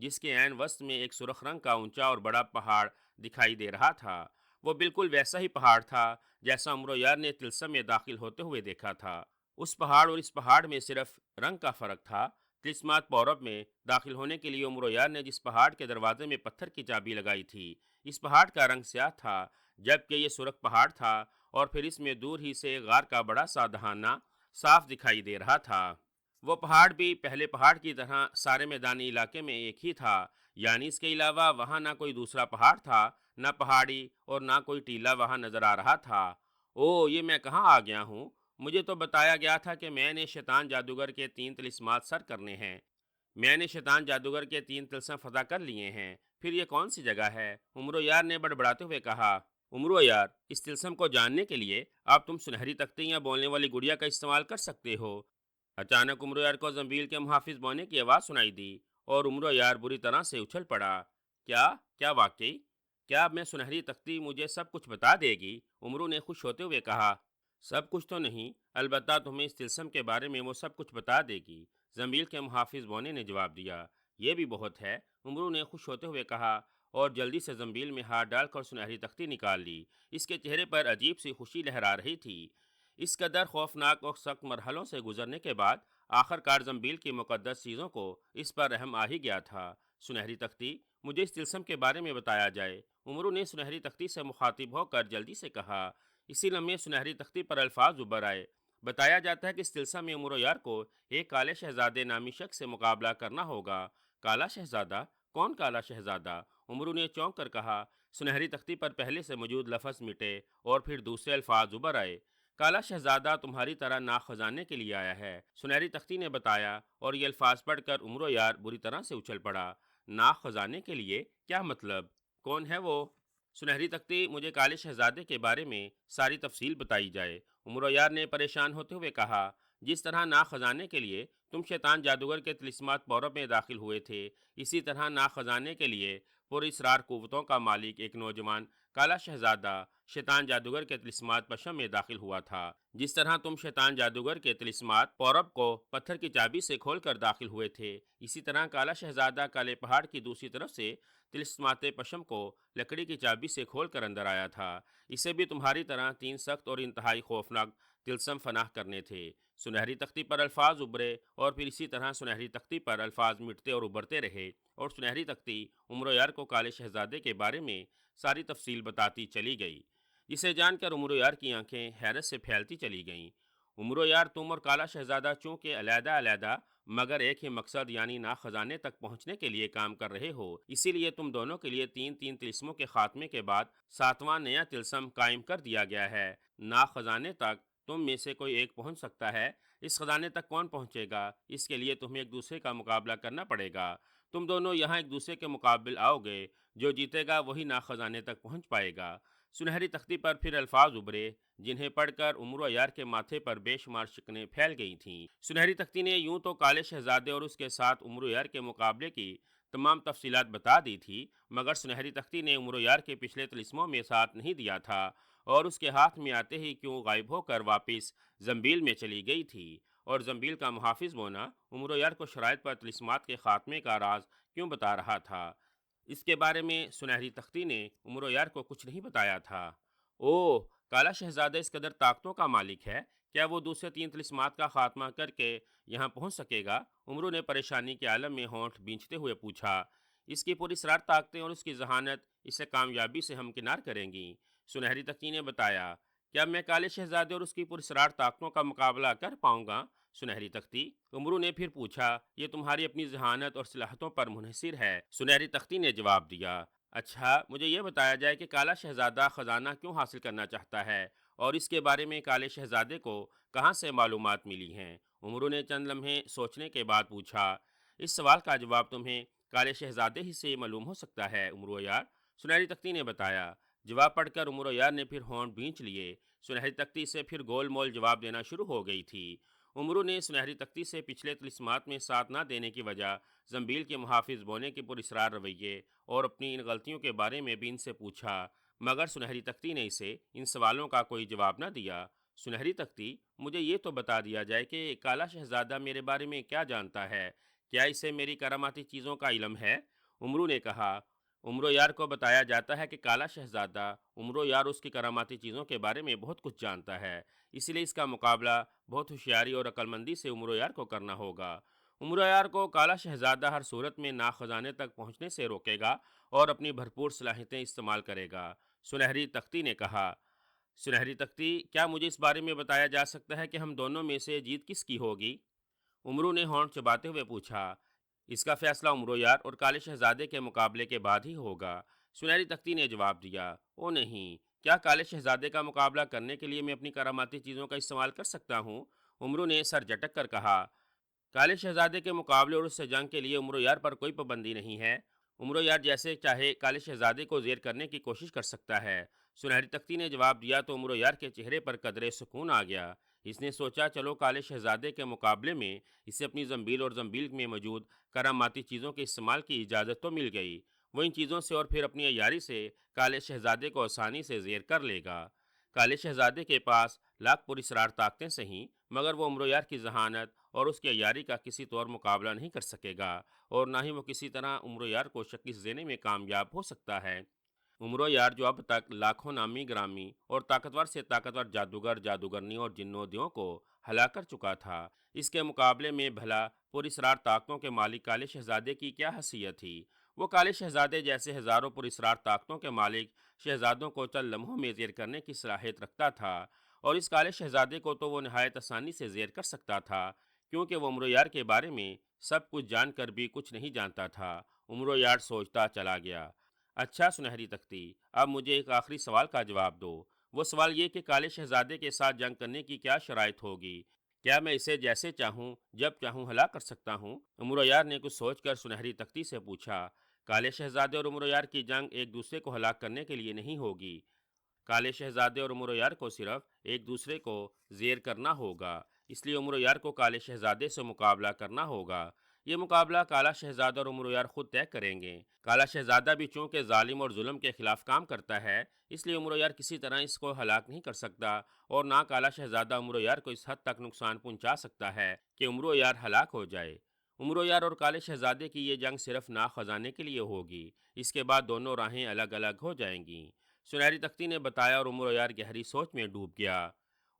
جس کے عین وسط میں ایک سرخ رنگ کا اونچا اور بڑا پہاڑ دکھائی دے رہا تھا۔ وہ بالکل ویسا ہی پہاڑ تھا جیسا عمر و یار نے طلسم میں داخل ہوتے ہوئے دیکھا تھا۔ اس پہاڑ اور اس پہاڑ میں صرف رنگ کا فرق تھا۔ طلسمات پورب میں داخل ہونے کے لیے عمر و یار نے جس پہاڑ کے دروازے میں پتھر کی چابی لگائی تھی، اس پہاڑ کا رنگ سیاہ تھا، جبکہ یہ سرخ پہاڑ تھا، اور پھر اس میں دور ہی سے غار کا بڑا سا دہانہ صاف دکھائی دے رہا تھا۔ وہ پہاڑ بھی پہلے پہاڑ کی طرح سارے میدانی علاقے میں ایک ہی تھا، یعنی اس کے علاوہ وہاں نہ کوئی دوسرا پہاڑ تھا، نہ پہاڑی اور نہ کوئی ٹیلہ وہاں نظر آ رہا تھا۔ او، یہ میں کہاں آ گیا ہوں؟ مجھے تو بتایا گیا تھا کہ میں نے شیطان جادوگر کے 3 طلسمات سر کرنے ہیں۔ میں نے شیطان جادوگر کے 3 طلسم فتح کر لیے ہیں۔ پھر یہ کون سی جگہ ہے؟ عمر و یار نے بڑبڑاتے ہوئے کہا۔ عمر و یار، اس طلسم کو جاننے کے لیے آپ تم سنہری تختی یا بولنے والی گڑیا کا استعمال کر سکتے ہو۔ اچانک عمر و یار کو زنبیل کے محافظ بونے کی آواز سنائی دی اور عمر و یار بری طرح سے اچھل پڑا۔ کیا واقعی؟ کیا اب میں سنہری تختی مجھے سب کچھ بتا دے گی؟ عمرو نے خوش ہوتے ہوئے کہا۔ سب کچھ تو نہیں، البتہ تمہیں اس طلسم کے بارے میں وہ سب کچھ بتا دے گی، زنبیل کے محافظ بونے نے جواب دیا۔ یہ بھی بہت ہے، عمرو نے خوش ہوتے ہوئے کہا، اور جلدی سے زنبیل میں ہاتھ ڈال کر سنہری تختی نکال لی۔ اس کے چہرے پر عجیب سی خوشی لہرا رہی تھی۔ اس قدر خوفناک اور سخت مرحلوں سے گزرنے کے بعد آخر کار زنبیل کی مقدس چیزوں کو اس پر رحم آ ہی گیا تھا۔ سنہری تختی، مجھے اس طلسم کے بارے میں بتایا جائے، عمرو نے سنہری تختی سے مخاطب ہو کر جلدی سے کہا۔ اسی لمحے سنہری تختی پر الفاظ ابھر آئے۔ بتایا جاتا ہے کہ اس طلسم میں عمر و یار کو ایک کالے شہزادے نامی شخص سے مقابلہ کرنا ہوگا۔ کالا شہزادہ؟ کون کالا شہزادہ؟ عمرو نے چونک کر کہا۔ سنہری تختی پر پہلے سے موجود لفظ مٹے اور پھر دوسرے الفاظ ابھر آئے۔ کالا شہزادہ تمہاری طرح ناک خزانے کے لیے آیا ہے، سنہری تختی نے بتایا، اور یہ الفاظ پڑھ کر عمر و یار بری طرح سے اچھل پڑا۔ ناک خزانے کے لیے؟ کیا مطلب؟ کون ہے وہ؟ سنہری تختی، مجھے کالے شہزادے کے بارے میں ساری تفصیل بتائی جائے، عمر و یار نے پریشان ہوتے ہوئے کہا۔ جس طرح ناک خزانے کے لیے تم شیطان جادوگر کے طلسمات پورب میں داخل ہوئے تھے، اسی طرح ناک خزانے کے لیے پر اسرار قوتوں کا مالک ایک نوجوان کالا شہزادہ شیطان جادوگر کے طلسمات پشم میں داخل ہوا تھا۔ جس طرح تم شیطان جادوگر کے طلسمات پورب کو پتھر کی چابی سے کھول کر داخل ہوئے تھے، اسی طرح کالا شہزادہ کالے پہاڑ کی دوسری طرف سے طلسمات پشم کو لکڑی کی چابی سے کھول کر اندر آیا تھا۔ اسے بھی تمہاری طرح 3 سخت اور انتہائی خوفناک طلسم فناہ کرنے تھے۔ سنہری تختی پر الفاظ ابھرے اور پھر اسی طرح سنہری تختی پر الفاظ مٹتے اور ابھرتے رہے، اور سنہری تختی عمر و یار کو کالے شہزادے کے بارے میں ساری تفصیل بتاتی چلی گئی، جسے جان کر عمر و یار کی آنکھیں حیرت سے پھیلتی چلی گئیں۔ عمر و یار، تم اور کالا شہزادہ چونکہ علیحدہ علیحدہ مگر ایک ہی مقصد یعنی ناک خزانے تک پہنچنے کے لیے کام کر رہے ہو، اسی لیے تم دونوں کے لیے 3 طلسموں کے خاتمے کے بعد 7واں نیا طلسم قائم کر دیا گیا ہے۔ ناک خزانے تک تم میں سے کوئی ایک پہنچ سکتا ہے، اس خزانے تک کون پہنچے گا؟ اس کے لیے تمہیں ایک دوسرے کا مقابلہ کرنا پڑے گا۔ تم دونوں یہاں ایک دوسرے کے مقابل آؤ گے، جو جیتے گا وہی ناک خزانے تک پہنچ پائے گا۔ سنہری تختی پر پھر الفاظ ابھرے، جنہیں پڑھ کر عمر و یار کے ماتھے پر بے شمار شکنیں پھیل گئی تھیں۔ سنہری تختی نے یوں تو کالے شہزادے اور اس کے ساتھ عمر و یار کے مقابلے کی تمام تفصیلات بتا دی تھی، مگر سنہری تختی نے عمر و یار کے پچھلے طلسموں میں ساتھ نہیں دیا تھا، اور اس کے ہاتھ میں آتے ہی کیوں غائب ہو کر واپس زنبیل میں چلی گئی تھی، اور زنبیل کا محافظ بونا عمر و یار کو شرائط پر طلسمات کے خاتمے کا راز کیوں بتا رہا تھا، اس کے بارے میں سنہری تختی نے عمر و یار کو کچھ نہیں بتایا تھا۔ اوہ، کالا شہزادہ اس قدر طاقتوں کا مالک ہے، کیا وہ دوسرے 3 طلسمات کا خاتمہ کر کے یہاں پہنچ سکے گا؟ عمرو نے پریشانی کے عالم میں ہونٹ بھینچتے ہوئے پوچھا۔ اس کی پراسرار طاقتیں اور اس کی ذہانت اسے کامیابی سے ہمکنار کریں گی، سنہری تختی نے بتایا۔ کیا میں کالے شہزادے اور اس کی پراسرار طاقتوں کا مقابلہ کر پاؤں گا، سنہری تختی؟ عمرو نے پھر پوچھا۔ یہ تمہاری اپنی ذہانت اور صلاحیتوں پر منحصر ہے، سنہری تختی نے جواب دیا۔ اچھا، مجھے یہ بتایا جائے کہ کالا شہزادہ خزانہ کیوں حاصل کرنا چاہتا ہے، اور اس کے بارے میں کالے شہزادے کو کہاں سے معلومات ملی ہیں؟ عمرو نے چند لمحے سوچنے کے بعد پوچھا۔ اس سوال کا جواب تمہیں کالے شہزادے ہی سے معلوم ہو سکتا ہے، عمر و یار، سنہری تختی نے بتایا۔ جواب پڑھ کر عمر و یار نے پھر ہونٹ بھینچ لیے۔ سنہری تختی سے پھر گول مول جواب دینا شروع ہو گئی تھی۔ عمرو نے سنہری تختی سے پچھلے طلسمات میں ساتھ نہ دینے کی وجہ، زنبیل کے محافظ بونے کے پراسرار رویے اور اپنی ان غلطیوں کے بارے میں بھی ان سے پوچھا، مگر سنہری تختی نے اسے ان سوالوں کا کوئی جواب نہ دیا۔ سنہری تختی، مجھے یہ تو بتا دیا جائے کہ کالا شہزادہ میرے بارے میں کیا جانتا ہے، کیا اسے میری کراماتی چیزوں کا علم ہے؟ امرو نے کہا، امرو یار کو بتایا جاتا ہے کہ کالا شہزادہ امرو یار اس کی کراماتی چیزوں کے بارے میں بہت کچھ جانتا ہے، اس لیے اس کا مقابلہ بہت ہوشیاری اور عقلمندی سے امرو یار کو کرنا ہوگا۔ امرو یار کو کالا شہزادہ ہر صورت میں ناگ خزانے تک پہنچنے سے روکے گا اور اپنی بھرپور صلاحیتیں استعمال کرے گا۔ سنہری تختی نے کہا، سنہری تختی، کیا مجھے اس بارے میں بتایا جا سکتا ہے کہ ہم دونوں میں سے جیت کس کی ہوگی؟ امرو نے ہونٹ چباتے ہوئے پوچھا۔ اس کا فیصلہ امرو یار اور کالے شہزادے کے مقابلے کے بعد ہی ہوگا، سنہری تختی نے جواب دیا۔ او نہیں، کیا کالے شہزادے کا مقابلہ کرنے کے لیے میں اپنی کراماتی چیزوں کا استعمال کر سکتا ہوں؟ امرو نے سر جھٹک کر کہا، کالے شہزادے کے مقابلے اور اس سے جنگ کے لیے امرو یار پر کوئی پابندی نہیں ہے۔ امرو یار جیسے چاہے کالے شہزادے کو زیر کرنے کی کوشش کر سکتا ہے، سنہری تختی نے جواب دیا تو امرو یار کے چہرے پر قدرے سکون آ گیا۔ اس نے سوچا، چلو کالے شہزادے کے مقابلے میں اسے اپنی زنبیل اور زنبیل میں موجود کراماتی چیزوں کے استعمال کی اجازت تو مل گئی، وہ ان چیزوں سے اور پھر اپنی عیاری سے کالے شہزادے کو آسانی سے زیر کر لے گا۔ کالے شہزادے کے پاس لاکھ پراسرار طاقتیں سہیں، مگر وہ امرو یار کی ذہانت اور اس کی عیاری کا کسی طور مقابلہ نہیں کر سکے گا، اور نہ ہی وہ کسی طرح امرو یار کو شکست دینے میں کامیاب ہو سکتا ہے۔ امرو یار جو اب تک لاکھوں نامی گرامی اور طاقتور سے طاقتور جادوگر، جادوگرنی اور جنودیوں کو ہلاک کر چکا تھا، اس کے مقابلے میں بھلا پراسرار طاقتوں کے مالک کالے شہزادے کی کیا حیثیت تھی؟ وہ کالے شہزادے جیسے ہزاروں پراسرار طاقتوں کے مالک شہزادوں کو چند لمحوں میں زیر کرنے کی صلاحیت رکھتا تھا، اور اس کالے شہزادے کو تو وہ نہایت آسانی سے زیر کر سکتا تھا، کیونکہ وہ امرو یار کے بارے میں سب کچھ جان کر بھی کچھ نہیں جانتا تھا۔ امرو یار سوچتا چلا گیا۔ اچھا سنہری تختی، اب مجھے ایک آخری سوال کا جواب دو۔ وہ سوال یہ کہ کالے شہزادے کے ساتھ جنگ کرنے کی کیا شرائط ہوگی؟ کیا میں اسے جیسے چاہوں جب چاہوں ہلاک کر سکتا ہوں؟ امرو یار نے کچھ سوچ کر سنہری تختی سے پوچھا۔ کالے شہزادے اور امرو یار کی جنگ ایک دوسرے کو ہلاک کرنے کے لیے نہیں ہوگی، کالے شہزادے اور امرو یار کو صرف ایک دوسرے کو زیر کرنا ہوگا، اس لیے امرو یار کو کالے شہزادے سے مقابلہ کرنا ہوگا۔ یہ مقابلہ کالا شہزادہ اور امرو یار خود طے کریں گے۔ کالا شہزادہ بھی چونکہ ظالم اور ظلم کے خلاف کام کرتا ہے، اس لیے امرو یار کسی طرح اس کو ہلاک نہیں کر سکتا، اور نہ کالا شہزادہ امرو یار کو اس حد تک نقصان پہنچا سکتا ہے کہ امرو یار ہلاک ہو جائے۔ امرو یار اور کالے شہزادے کی یہ جنگ صرف ناگ خزانے کے لیے ہوگی، اس کے بعد دونوں راہیں الگ الگ ہو جائیں گی، سنہری تختی نے بتایا، اور امرو یار گہری سوچ میں ڈوب گیا۔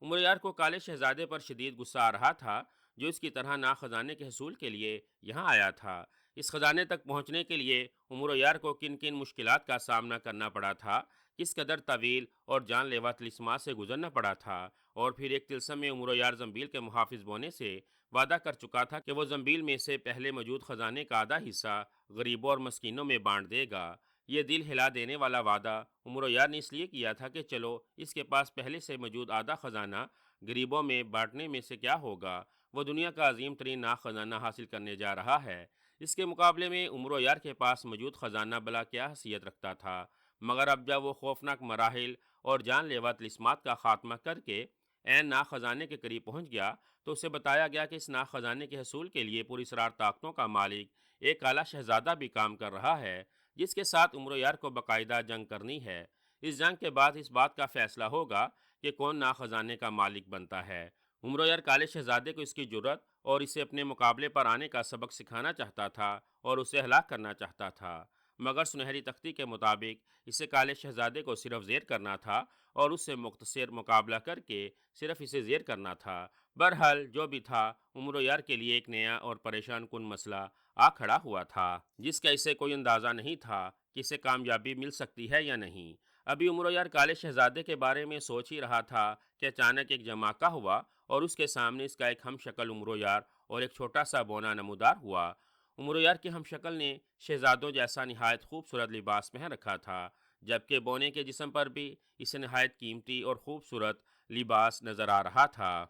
امرو یار کو کالے شہزادے پر شدید غصہ آ رہا تھا، جو اس کی طرح ناگ خزانے کے حصول کے لیے یہاں آیا تھا۔ اس خزانے تک پہنچنے کے لیے امرو یار کو کن کن مشکلات کا سامنا کرنا پڑا تھا، کس قدر طویل اور جان لیوا طلسمات سے گزرنا پڑا تھا، اور پھر ایک طلسم میں امرو یار زنبیل کے محافظ بونے سے وعدہ کر چکا تھا کہ وہ زنبیل میں سے پہلے موجود خزانے کا آدھا حصہ غریبوں اور مسکینوں میں بانٹ دے گا۔ یہ دل ہلا دینے والا وعدہ امرو یار نے اس لیے کیا تھا کہ چلو اس کے پاس پہلے سے موجود آدھا خزانہ غریبوں میں بانٹنے میں سے کیا ہوگا، وہ دنیا کا عظیم ترین ناگ خزانہ حاصل کرنے جا رہا ہے۔ اس کے مقابلے میں امرو یار کے پاس موجود خزانہ بلا کیا حیثیت رکھتا تھا، مگر اب جب وہ خوفناک مراحل اور جان لیوا طلسمات کا خاتمہ کر کے عین ناگ خزانے کے قریب پہنچ گیا، تو اسے بتایا گیا کہ اس ناگ خزانے کے حصول کے لیے پوری اسرار طاقتوں کا مالک ایک کالا شہزادہ بھی کام کر رہا ہے، جس کے ساتھ امرو یار کو باقاعدہ جنگ کرنی ہے۔ اس جنگ کے بعد اس بات کا فیصلہ ہوگا کہ کون ناگ خزانے کا مالک بنتا ہے۔ امرو یار کالے شہزادے کو اس کی جرت اور اسے اپنے مقابلے پر آنے کا سبق سکھانا چاہتا تھا اور اسے ہلاک کرنا چاہتا تھا، مگر سنہری تختی کے مطابق اسے کالے شہزادے کو صرف زیر کرنا تھا اور اس سے مختصر مقابلہ کر کے صرف اسے زیر کرنا تھا۔ بہرحال جو بھی تھا، امرو یار کے لیے ایک نیا اور پریشان کن مسئلہ آ کھڑا ہوا تھا، جس کا اسے کوئی اندازہ نہیں تھا کہ اسے کامیابی مل سکتی ہے یا نہیں۔ ابھی امرو یار کالے شہزادے کے بارے میں سوچ ہی رہا تھا کہ اچانک ایک جماکہ ہوا، اور اس کے سامنے اس کا ایک ہم شکل امرو یار اور ایک چھوٹا سا بونا نمودار ہوا۔ امرو یار کے ہم شکل نے شہزادوں جیسا نہایت خوبصورت لباس پہن رکھا تھا، جبکہ بونے کے جسم پر بھی اسے نہایت قیمتی اور خوبصورت لباس نظر آ رہا تھا۔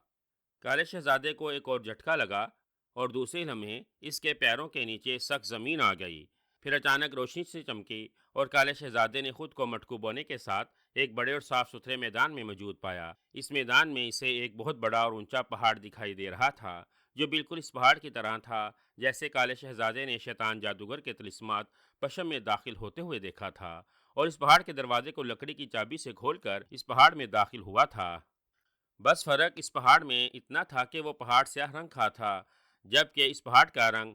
کالے شہزادے کو ایک اور جھٹکا لگا، اور دوسرے لمحے اس کے پیروں کے نیچے سخت زمین آ گئی۔ پھر اچانک روشنی سے چمکی، اور کالے شہزادے نے خود کو مٹکو بونے کے ساتھ ایک بڑے اور صاف ستھرے میدان میں موجود پایا۔ اس میدان میں اسے ایک بہت بڑا اور اونچا پہاڑ دکھائی دے رہا تھا، جو بالکل اس پہاڑ کی طرح تھا جیسے کالے شہزادے نے شیطان جادوگر کے طلسمات پشم میں داخل ہوتے ہوئے دیکھا تھا، اور اس پہاڑ کے دروازے کو لکڑی کی چابی سے کھول کر اس پہاڑ میں داخل ہوا تھا۔ بس فرق اس پہاڑ میں اتنا تھا کہ وہ پہاڑ سیاہ رنگ کا تھا، جبکہ اس پہاڑ کا رنگ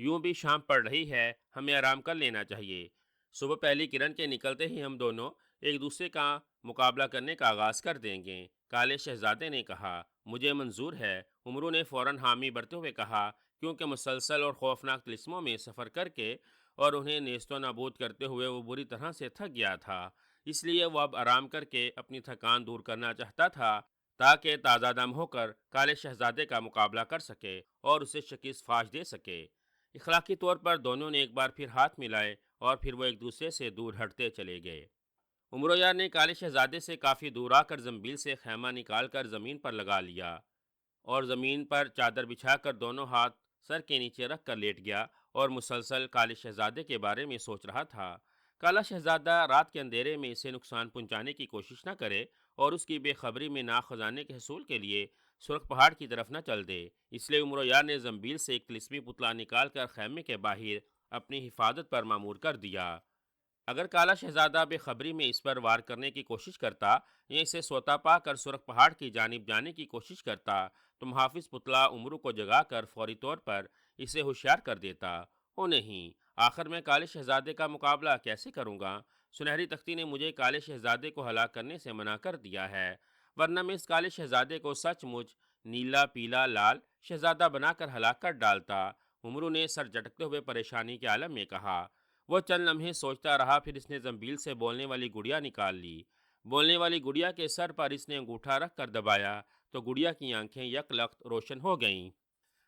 یوں بھی شام پڑ رہی ہے، ہمیں آرام کر لینا چاہیے۔ صبح پہلی کرن کے نکلتے ہی ہم دونوں ایک دوسرے کا مقابلہ کرنے کا آغاز کر دیں گے، کالے شہزادے نے کہا۔ مجھے منظور ہے، امرو نے فوراً حامی بھرتے ہوئے کہا، کیونکہ مسلسل اور خوفناک طلسموں میں سفر کر کے اور انہیں نیست و نابود کرتے ہوئے وہ بری طرح سے تھک گیا تھا۔ اس لیے وہ اب آرام کر کے اپنی تھکان دور کرنا چاہتا تھا، تاکہ تازہ دم ہو کر کالے شہزادے کا مقابلہ کر سکے اور اسے شکست فاش دے سکے۔ اخلاقی طور پر دونوں نے ایک بار پھر ہاتھ ملائے اور پھر وہ ایک دوسرے سے دور ہٹتے چلے گئے۔ امرویار نے کالے شہزادے سے کافی دور آ کر زنبیل سے خیمہ نکال کر زمین پر لگا لیا اور زمین پر چادر بچھا کر دونوں ہاتھ سر کے نیچے رکھ کر لیٹ گیا اور مسلسل کالے شہزادے کے بارے میں سوچ رہا تھا۔ کالا شہزادہ رات کے اندھیرے میں اسے نقصان پہنچانے کی کوشش نہ کرے اور اس کی بے خبری میں ناک خزانے کے حصول کے لیے سرخ پہاڑ کی طرف نہ چل دے، اس لیے امرویار نے زنبیل سے ایک طلسمی پتلا نکال کر خیمے کے باہر اپنی حفاظت پر معمور کر دیا۔ اگر کالا شہزادہ بے خبری میں اس پر وار کرنے کی کوشش کرتا یا اسے سوتا پا کر سرخ پہاڑ کی جانب جانے کی کوشش کرتا تو محافظ پتلا امرو کو جگا کر فوری طور پر اسے ہوشیار کر دیتا۔ او نہیں، آخر میں کالے شہزادے کا مقابلہ کیسے کروں گا؟ سنہری تختی نے مجھے کالے شہزادے کو ہلاک کرنے سے منع کر دیا ہے، ورنہ میں اس کالے شہزادے کو سچ مچ نیلا پیلا لال شہزادہ بنا کر ہلاک کر ڈالتا۔ امرو نے سر جھٹکتے ہوئے پریشانی کے عالم میں کہا۔ وہ چند لمحے سوچتا رہا، پھر اس نے زنبیل سے بولنے والی گڑیا نکال لی۔ بولنے والی گڑیا کے سر پر اس نے انگوٹھا رکھ کر دبایا تو گڑیا کی آنکھیں یک لخت روشن ہو گئیں۔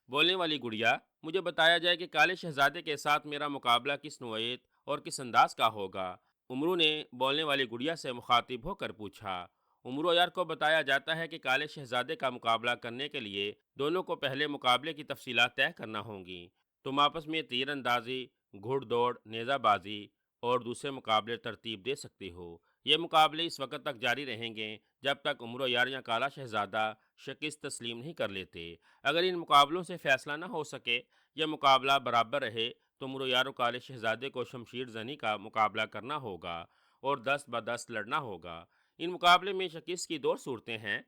بولنے والی گڑیا، مجھے بتایا جائے کہ کالے شہزادے کے ساتھ میرا مقابلہ کس نوعیت اور کس انداز کا ہوگا؟ امرو نے بولنے والی گڑیا سے مخاطب ہو کر پوچھا۔ امرو یار کو بتایا جاتا ہے کہ کالے شہزادے کا مقابلہ کرنے کے لیے دونوں کو پہلے مقابلے کی تفصیلات طے کرنا ہوں گی۔ تم آپس میں تیر اندازی، گھڑ دوڑ، نیزہ بازی اور دوسرے مقابلے ترتیب دے سکتی ہو۔ یہ مقابلے اس وقت تک جاری رہیں گے جب تک امرو یار یا کالا شہزادہ شکست تسلیم نہیں کر لیتے۔ اگر ان مقابلوں سے فیصلہ نہ ہو سکے یا مقابلہ برابر رہے تو امرو یار و کالے شہزادے کو شمشیر زنی کا مقابلہ کرنا ہوگا اور دست بدست لڑنا ہوگا۔ ان مقابلے میں شکست کی دو صورتیں ہیں،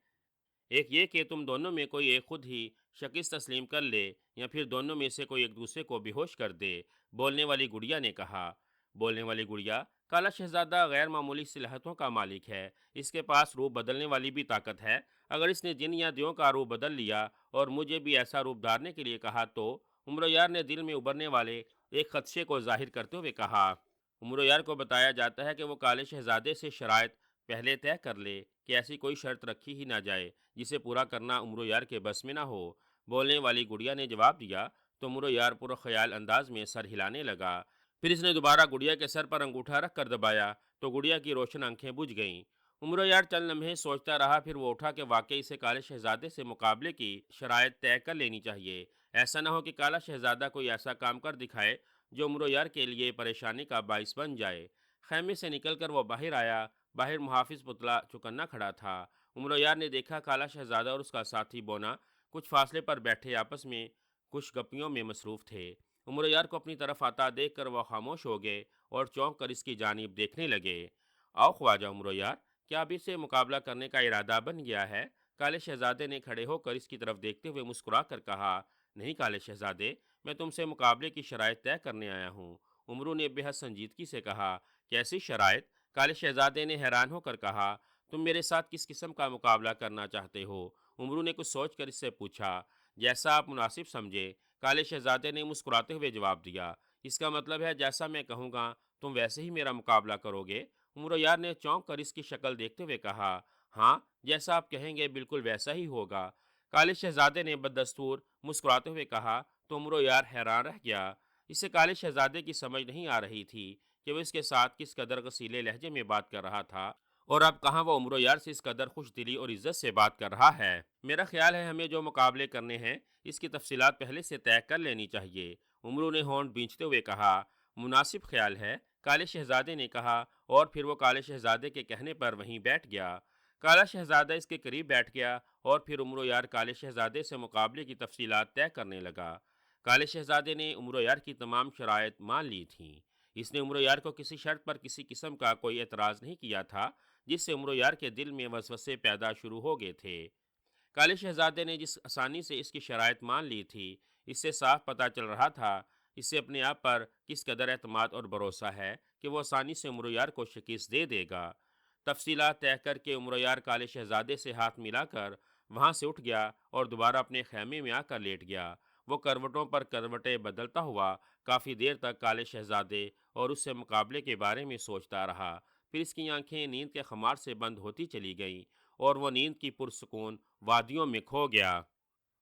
ایک یہ کہ تم دونوں میں کوئی ایک خود ہی شکست تسلیم کر لے یا پھر دونوں میں سے کوئی ایک دوسرے کو بے ہوش کر دے، بولنے والی گڑیا نے کہا۔ بولنے والی گڑیا، کالا شہزادہ غیر معمولی صلاحیتوں کا مالک ہے، اس کے پاس روپ بدلنے والی بھی طاقت ہے۔ اگر اس نے جن یا دیوں کا روپ بدل لیا اور مجھے بھی ایسا روپ دھارنے کے لیے کہا تو؟ امرویار نے دل میں ابھرنے والے ایک خدشے کو ظاہر کرتے ہوئے کہا۔ امرویار کو بتایا جاتا ہے کہ وہ کالے شہزادے سے شرائط پہلے طے کر لے کہ ایسی کوئی شرط رکھی ہی نہ جائے جسے پورا کرنا امرو یار کے بس میں نہ ہو۔ بولنے والی گڑیا نے جواب دیا تو امرو یار پورا خیال انداز میں سر ہلانے لگا۔ پھر اس نے دوبارہ گڑیا کے سر پر انگوٹھا رکھ کر دبایا تو گڑیا کی روشن آنکھیں بجھ گئیں۔ امرو یار چند لمحے سوچتا رہا، پھر وہ اٹھا کہ واقعی اسے کالے شہزادے سے مقابلے کی شرائط طے کر لینی چاہیے۔ ایسا نہ ہو کہ کالا شہزادہ کوئی ایسا کام کر دکھائے جو امرو یار کے لیے پریشانی کا باعث بن جائے۔ خیمے سے نکل کر وہ باہر آیا۔ باہر محافظ پتلا چوکنا کھڑا تھا۔ امرو یار نے دیکھا کالا شہزادہ اور اس کا ساتھی بونا کچھ فاصلے پر بیٹھے آپس میں کچھ گپیوں میں مصروف تھے۔ امرو یار کو اپنی طرف آتا دیکھ کر وہ خاموش ہو گئے اور چونک کر اس کی جانب دیکھنے لگے۔ آؤ خواجہ امرو یار، کیا اب اس سے مقابلہ کرنے کا ارادہ بن گیا ہے؟ کالے شہزادے نے کھڑے ہو کر اس کی طرف دیکھتے ہوئے مسکرا کر کہا۔ نہیں کالے شہزادے، میں تم سے مقابلے کی شرائط طے کرنے آیا ہوں۔ امرو نے بے حد سنجیدگی سے کہا۔ کیسی شرائط؟ کالے شہزادے نے حیران ہو کر کہا۔ تم میرے ساتھ کس قسم کا مقابلہ کرنا چاہتے ہو؟ امرو نے کچھ سوچ کر اس سے پوچھا۔ جیسا آپ مناسب سمجھے، کالے شہزادے نے مسکراتے ہوئے جواب دیا۔ اس کا مطلب ہے جیسا میں کہوں گا تم ویسے ہی میرا مقابلہ کرو گے؟ امرو یار نے چونک کر اس کی شکل دیکھتے ہوئے کہا۔ ہاں، جیسا آپ کہیں گے بالکل ویسا ہی ہوگا، کالے شہزادے نے بددستور مسکراتے ہوئے کہا۔ تو امرو یار حیران رہ گیا۔ اسے کالے شہزادے کی سمجھ نہیں آ رہی تھی کہ وہ اس کے ساتھ کس قدر غصیلے لہجے میں بات کر رہا تھا اور اب کہاں وہ امرو یار سے اس قدر خوش دلی اور عزت سے بات کر رہا ہے۔ میرا خیال ہے ہمیں جو مقابلے کرنے ہیں اس کی تفصیلات پہلے سے طے کر لینی چاہیے، امرو نے ہونٹ بھینچتے ہوئے کہا۔ مناسب خیال ہے، کالے شہزادے نے کہا اور پھر وہ کالے شہزادے کے کہنے پر وہیں بیٹھ گیا۔ کالا شہزادہ اس کے قریب بیٹھ گیا اور پھر امرو یار کالے شہزادے سے مقابلے کی تفصیلات طے کرنے لگا۔ کالے شہزادے نے امرو یار کی تمام شرائط مان لی تھیں۔ اس نے امرو یار کو کسی شرط پر کسی قسم کا کوئی اعتراض نہیں کیا تھا جس سے امرو یار کے دل میں وسوسے پیدا شروع ہو گئے تھے۔ کالے شہزادے نے جس آسانی سے اس کی شرائط مان لی تھی، اس سے صاف پتہ چل رہا تھا اسے اپنے آپ پر کس قدر اعتماد اور بھروسہ ہے کہ وہ آسانی سے عمر یار کو شکست دے دے گا۔ تفصیلات طے کر کے عمر یار کالے شہزادے سے ہاتھ ملا کر وہاں سے اٹھ گیا اور دوبارہ اپنے خیمے میں آ کر لیٹ گیا۔ وہ کروٹوں پر کروٹیں بدلتا ہوا کافی دیر تک کالے شہزادے اور اس سے مقابلے کے بارے میں سوچتا رہا۔ پھر اس کی آنکھیں نیند کے خمار سے بند ہوتی چلی گئیں اور وہ نیند کی پرسکون وادیوں میں کھو گیا۔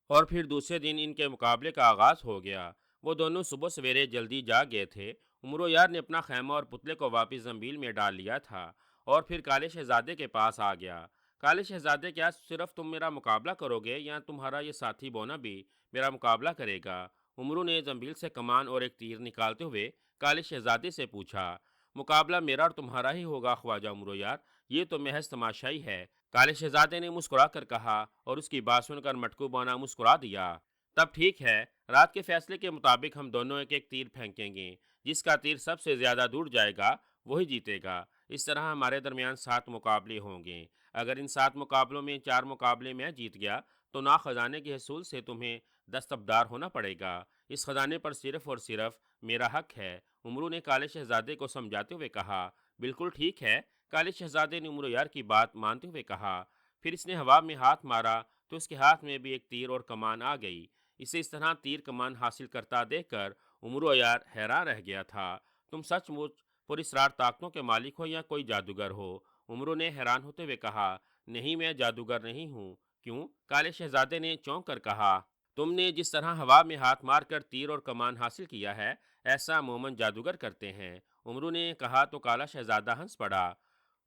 اور پھر دوسرے دن ان کے مقابلے کا آغاز ہو گیا۔ وہ دونوں صبح سویرے جلدی جاگ گئے تھے۔ عمرو یار نے اپنا خیمہ اور پتلے کو واپس زنبیل میں ڈال لیا تھا اور پھر کالے شہزادے کے پاس آ گیا۔ کالے شہزادے، کیا صرف تم میرا مقابلہ کرو گے یا تمہارا یہ ساتھی بونا بھی میرا مقابلہ کرے گا؟ عمرو نے زنبیل سے کمان اور ایک تیر نکالتے ہوئے کالے شہزادے سے پوچھا۔ مقابلہ میرا اور تمہارا ہی ہوگا خواجہ عمرو یار، یہ تو محض تماشائی ہے، کالے شہزادے نے مسکرا کر کہا، اور اس کی بات سن کر مٹکو بونا مسکرا دیا۔ تب ٹھیک ہے، رات کے فیصلے کے مطابق ہم دونوں ایک ایک تیر پھینکیں گے، جس کا تیر سب سے زیادہ دور جائے گا وہی جیتے گا۔ اس طرح ہمارے درمیان 7 مقابلے ہوں گے۔ اگر ان 7 مقابلوں میں 4 مقابلے میں جیت گیا تو نا خزانے کے حصول سے تمہیں دستبردار ہونا پڑے گا۔ اس خزانے پر صرف اور صرف میرا حق ہے۔ عمرو نے کالے شہزادے کو سمجھاتے ہوئے کہا۔ بالکل ٹھیک ہے، کالے شہزادے نے عمرو یار کی بات مانتے ہوئے کہا۔ پھر اس نے ہوا میں ہاتھ مارا تو اس کے ہاتھ میں بھی ایک تیر اور کمان آ گئی۔ اسے اس طرح تیر کمان حاصل کرتا دیکھ کر عمرو یار حیران رہ گیا تھا۔ تم سچ مچ پراسرار طاقتوں کے مالک ہو یا کوئی جادوگر ہو؟ عمرو نے حیران ہوتے ہوئے کہا۔ نہیں، میں جادوگر نہیں ہوں۔ کیوں؟ کالے شہزادے نے چونک کر کہا۔ تم نے جس طرح ہوا میں ہاتھ مار کر تیر اور کمان حاصل کیا ہے، ایسا عموماً جادوگر کرتے ہیں۔ عمرو نے کہا تو کالا شہزادہ ہنس پڑا۔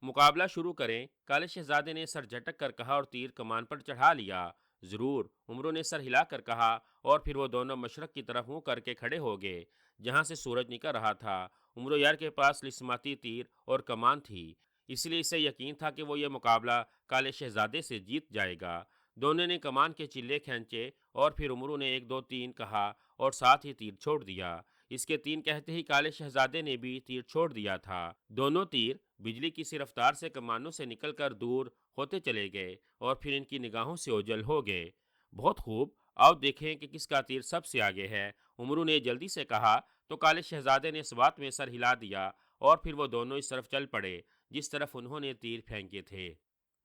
مقابلہ شروع کریں، کالے شہزادے نے سر جھٹک کر کہا اور تیر کمان پر چڑھا لیا۔ ضرور، عمرو نے سر ہلا کر کہا، اور پھر وہ دونوں مشرق کی طرف منہ کر کے کھڑے ہو گئے جہاں سے سورج نکل رہا تھا۔ عمرو یار کے پاس لسماتی تیر اور کمان تھی، اس لیے اسے یقین تھا کہ وہ یہ مقابلہ کالے شہزادے سے جیت جائے گا۔ دونوں نے کمان کے چلے کھینچے اور پھر عمرو نے 1 2 3 کہا اور ساتھ ہی تیر چھوڑ دیا۔ اس کے 3 کہتے ہی کالے شہزادے نے بھی تیر چھوڑ دیا تھا۔ دونوں تیر بجلی کی سی رفتار سے کمانوں سے نکل کر دور ہوتے چلے گئے اور پھر ان کی نگاہوں سے اوجھل ہو گئے۔ بہت خوب، آؤ دیکھیں کہ کس کا تیر سب سے آگے ہے، عمرو نے جلدی سے کہا تو کالے شہزادے نے اس بات میں سر ہلا دیا اور پھر وہ دونوں اس طرف چل پڑے جس طرف انہوں نے تیر پھینکے تھے۔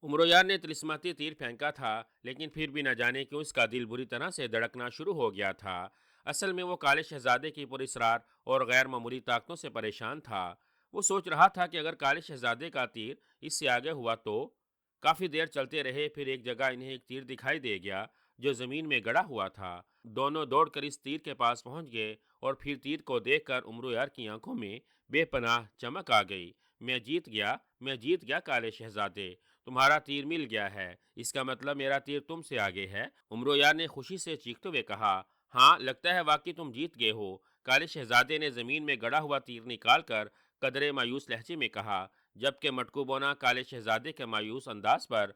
عمرو یار نے طلسماتی تیر پھینکا تھا، لیکن پھر بھی نہ جانے کیوں اس کا دل بری طرح سے دھڑکنا شروع ہو گیا تھا۔ اصل میں وہ کالے شہزادے کی پراسرار اور غیر معمولی طاقتوں سے پریشان تھا۔ وہ سوچ رہا تھا کہ اگر کالے شہزادے کا تیر اس سے آگے ہوا تو۔ کافی دیر چلتے رہے، پھر ایک جگہ انہیں ایک تیر دکھائی دے گیا جو زمین میں گڑا ہوا تھا۔ دونوں دوڑ کر اس تیر کے پاس پہنچ گئے اور پھر تیر کو دیکھ کر عمرو یار کی آنکھوں میں بے پناہ چمک آ گئی۔ میں جیت گیا، میں جیت گیا کالے شہزادے، تمہارا تیر مل گیا ہے، اس کا مطلب میرا تیر تم سے آگے ہے، عمرو یار نے خوشی سے چیختے ہوئے کہا۔ ہاں، لگتا ہے واقعی تم جیت گئے ہو، کالے شہزادے نے زمین میں گڑا ہوا تیر نکال کر قدرے مایوس لہجے میں کہا، جبکہ مٹکو بونا کالے شہزادے کے مایوس انداز پر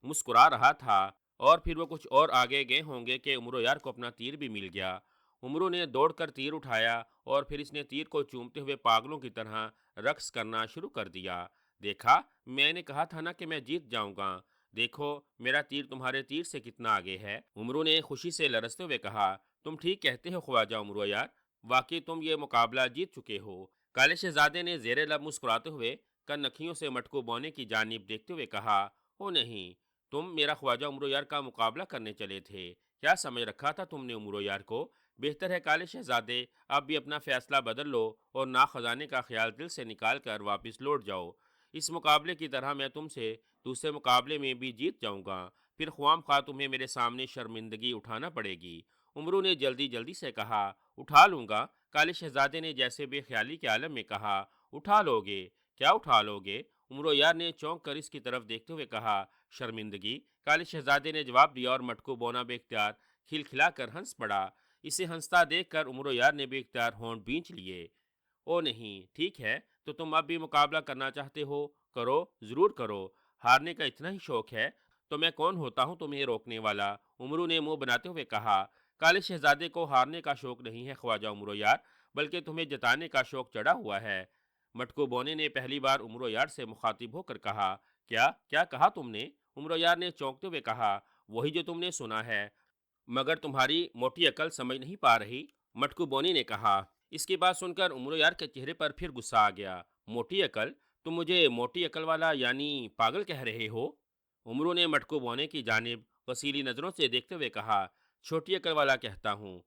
مسکرا رہا تھا۔ اور پھر وہ کچھ اور آگے گئے ہوں گے کہ عمرو یار کو اپنا تیر بھی مل گیا۔ عمرو نے دوڑ کر تیر اٹھایا اور پھر اس نے تیر کو چومتے ہوئے پاگلوں کی طرح رقص کرنا شروع کر دیا۔ دیکھا، میں نے کہا تھا نا کہ میں جیت جاؤں گا، دیکھو میرا تیر تمہارے تیر سے کتنا آگے ہے، عمرو نے خوشی سے لرزتے ہوئے کہا۔ تم ٹھیک کہتے ہو خواجہ عمرو یار، واقعی تم یہ مقابلہ جیت چکے ہو، کالے شہزادے نے زیر لب مسکراتے ہوئے کنکھیوں سے مٹکو بونے کی جانب دیکھتے ہوئے کہا۔ او نہیں، تم میرا خواجہ عمرو یار کا مقابلہ کرنے چلے تھے، کیا سمجھ رکھا تھا تم نے عمرو یار کو؟ بہتر ہے کالے شہزادے، اب بھی اپنا فیصلہ بدل لو اور نا خزانے کا خیال دل سے نکال کر واپس لوٹ جاؤ۔ اس مقابلے کی طرح میں تم سے دوسرے مقابلے میں بھی جیت جاؤں گا، پھر خواہ خواہ تمہیں میرے سامنے شرمندگی اٹھانا پڑے گی۔ عمرو نے جلدی جلدی سے کہا۔ اٹھا لوں گا، کالے شہزادے نے جیسے بے خیالی کے عالم میں کہا۔ اٹھا لو گے؟ کیا اٹھا لو گے؟ عمرو یار نے چونک کر اس کی طرف دیکھتے ہوئے کہا۔ شرمندگی، کالے شہزادے نے جواب دیا اور مٹکو بونا بے اختیار کھلکھلا کر ہنس پڑا۔ اسے ہنستا دیکھ کر عمرو یار نے بے اختیار ہونٹ بھینچ لیے۔ او نہیں، ٹھیک ہے، تو تم اب بھی مقابلہ کرنا چاہتے ہو، کرو، ضرور کرو، ہارنے کا اتنا ہی شوق ہے تو میں کون ہوتا ہوں تمہیں روکنے والا، عمرو نے منہ بناتے ہوئے کہا۔ کالے شہزادے کو ہارنے کا شوق نہیں ہے خواجہ عمرو یار، بلکہ تمہیں جتانے کا شوق چڑھا ہوا ہے، مٹکو بونے نے پہلی بار عمرو یار سے مخاطب ہو کر کہا۔ کیا کہا تم نے؟ عمرو یار نے چونکتے ہوئے کہا۔ وہی جو تم نے سنا ہے، مگر تمہاری موٹی عقل سمجھ نہیں پا رہی، مٹکو بونی نے کہا۔ اس کی بات سن کر عمرو یار کے چہرے پر پھر غصہ آ گیا۔ موٹی عقل؟ تم مجھے موٹی عقل والا یعنی پاگل کہہ رہے ہو؟ عمرو نے مٹکو بونے کی جانب وسیلی نظروں سے دیکھتے ہوئے کہا، چھوٹی عقل والا کہتا ہوں؟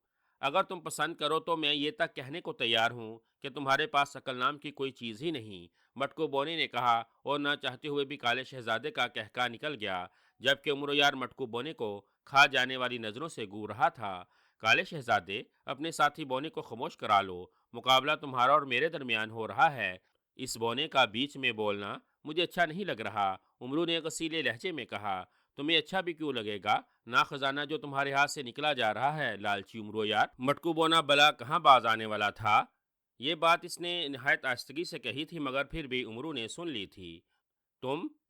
اگر تم پسند کرو تو میں یہ تک کہنے کو تیار ہوں کہ تمہارے پاس عقل نام کی کوئی چیز ہی نہیں، مٹکو بونے نے کہا، اور نہ چاہتے ہوئے بھی کالے شہزادے کا کہکا نکل گیا، جبکہ عمرو یار مٹکو بونے کو کھا جانے والی نظروں سے گور رہا تھا۔ کالے شہزادے، اپنے ساتھی بونے کو خاموش کرا لو، مقابلہ تمہارا اور میرے درمیان ہو رہا ہے، اس بونے کا بیچ میں بولنا مجھے اچھا نہیں لگ رہا۔ عمرو نے غصیلے لہجے میں کہا، تمہیں اچھا بھی کیوں لگے گا؟ نا خزانہ جو تمہارے ہاتھ سے نکلا جا رہا ہے، لالچی عمرو یار۔ مٹکو بونا بلا کہاں باز آنے والا تھا؟ یہ بات اس نے نہایت آہستگی سے کہی تھی، مگر پھر بھی عمرو نے سن لی تھی۔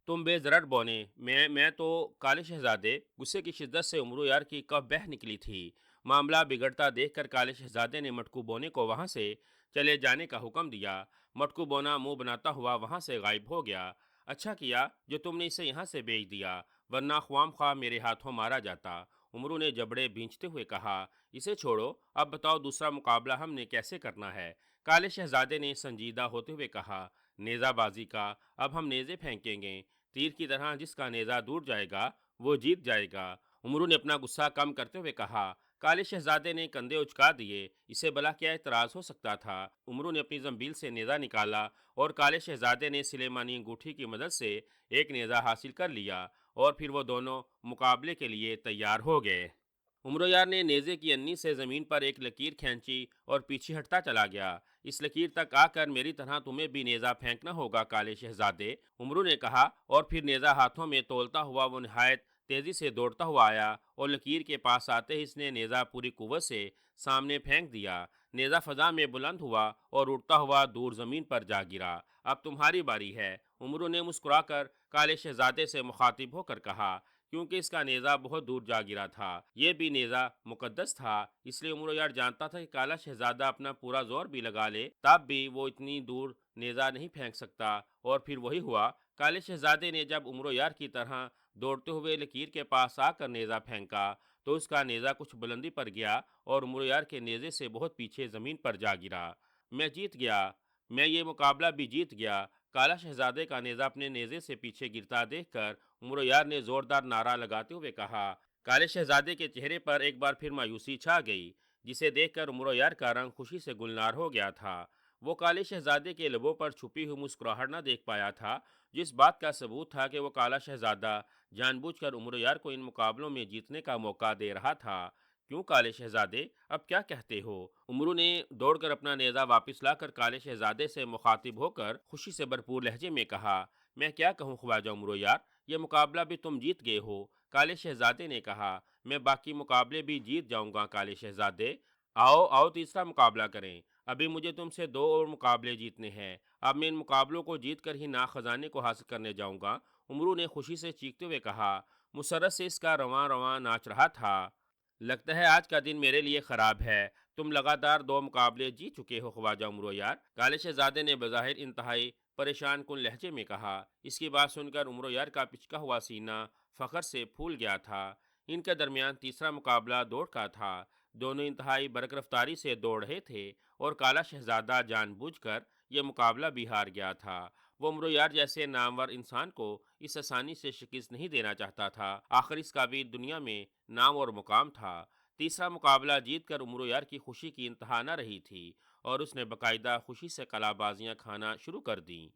تم بے ضرر بونے، میں تو کالے شہزادے، غصے کی شدت سے عمرو یار کی کف بہہ نکلی تھی۔ معاملہ بگڑتا دیکھ کر کالے شہزادے نے مٹکو بونے کو وہاں سے چلے جانے کا حکم دیا۔ مٹکو بونا منہ بناتا ہوا وہاں سے غائب ہو گیا۔ اچھا کیا جو تم نے اسے یہاں سے بھیج دیا، ورنہ خواہ مخواہ میرے ہاتھوں مارا جاتا، عمرو نے جبڑے بھینچتے ہوئے کہا۔ اسے چھوڑو، اب بتاؤ دوسرا مقابلہ ہم نے کیسے کرنا ہے؟ کالے شہزادے نے سنجیدہ ہوتے ہوئے کہا۔ نیزہ بازی کا، اب ہم نیزے پھینکیں گے، تیر کی طرح جس کا نیزہ دور جائے گا وہ جیت جائے گا، عمرو نے اپنا غصہ کم کرتے ہوئے کہا۔ کالے شہزادے نے کندھے اچکا دیے، اسے بلا کیا اعتراض ہو سکتا تھا؟ عمرو نے اپنی زنبیل سے نیزہ نکالا اور کالے شہزادے نے سلیمانی انگوٹھی کی مدد سے ایک نیزہ حاصل کر لیا، اور پھر وہ دونوں مقابلے کے لیے تیار ہو گئے۔ عمرو یار نے نیزے کی انی سے زمین پر ایک لکیر کھینچی اور پیچھے ہٹتا چلا گیا۔ اس لکیر تک آ کر میری طرح تمہیں بھی نیزہ پھینکنا ہوگا کالے شہزادے، عمرو نے کہا، اور پھر نیزہ ہاتھوں میں تولتا ہوا وہ نہایت تیزی سے دوڑتا ہوا آیا، اور لکیر کے پاس آتے ہی اس نے نیزہ پوری قوت سے سامنے پھینک دیا۔ نیزہ فضا میں بلند ہوا اور اڑتا ہوا دور زمین پر جا گرا۔ اب تمہاری باری ہے، عمرو نے مسکرا کر کالے شہزادے سے مخاطب ہو کر کہا، کیونکہ اس کا نیزہ بہت دور جا گرا تھا، یہ بھی نیزہ مقدس تھا، اس لیے عمرو یار جانتا تھا کہ کالا شہزادہ اپنا پورا زور بھی لگا لے تب بھی وہ اتنی دور نیزہ نہیں پھینک سکتا، اور پھر وہی ہوا۔ کالے شہزادے نے جب عمرو یار کی طرح دوڑتے ہوئے لکیر کے پاس آ کر نیزہ پھینکا تو اس کا نیزہ کچھ بلندی پر گیا اور عمرو یار کے نیزے سے بہت پیچھے زمین پر جا گرا۔ میں جیت گیا، میں یہ مقابلہ بھی جیت گیا، کالا شہزادے کا نیزہ اپنے نیزے سے پیچھے گرتا دیکھ کر عمرو یار نے زوردار نعرہ لگاتے ہوئے کہا۔ کالے شہزادے کے چہرے پر ایک بار پھر مایوسی چھا گئی، جسے دیکھ کر عمرو یار کا رنگ خوشی سے گلنار ہو گیا تھا۔ وہ کالے شہزادے کے لبوں پر چھپی ہوئی مسکراہٹ نہ دیکھ پایا تھا، جس بات کا ثبوت تھا کہ وہ کالا شہزادہ جان بوجھ کر عمرو یار کو ان مقابلوں میں جیتنے کا موقع دے رہا تھا۔ کیوں کالے شہزادے، اب کیا کہتے ہو؟ عمرو نے دوڑ کر اپنا نیزہ واپس لا کر کالے شہزادے سے مخاطب ہو کر خوشی سے بھرپور لہجے میں کہا۔ میں کیا کہوں خواجہ عمرو یار، یہ مقابلہ بھی تم جیت گئے ہو، کالے شہزادے نے کہا۔ میں باقی مقابلے بھی جیت جاؤں گا کالے شہزادے، آؤ آؤ تیسرا مقابلہ کریں، ابھی مجھے تم سے 2 اور مقابلے جیتنے ہیں، اب میں ان مقابلوں کو جیت کر ہی ناز خزانے کو حاصل کرنے جاؤں گا، عمرو نے خوشی سے چیختے ہوئے کہا۔ مسرت سے اس کا رواں رواں ناچ رہا تھا۔ لگتا ہے آج کا دن میرے لیے خراب ہے، تم لگاتار 2 مقابلے جیت چکے ہو خواجہ عمرو یار، کالے شہزادے نے بظاہر انتہائی پریشان کن لہجے میں کہا۔ اس کی بات سن کر عمرو یار کا پچکا ہوا سینہ فخر سے پھول گیا تھا۔ ان کے درمیان تیسرا مقابلہ دوڑ کا تھا، دونوں انتہائی برق رفتاری سے دوڑ رہے تھے، اور کالا شہزادہ جان بوجھ کر یہ مقابلہ بھی ہار گیا تھا۔ وہ عمرو یار جیسے نامور انسان کو اس آسانی سے شکست نہیں دینا چاہتا تھا، آخر اس کا بھی دنیا میں نام اور مقام تھا۔ تیسرا مقابلہ جیت کر عمرو یار کی خوشی کی انتہا نہ رہی تھی، اور اس نے باقاعدہ خوشی سے قلا بازیاں کھانا شروع کر دیں۔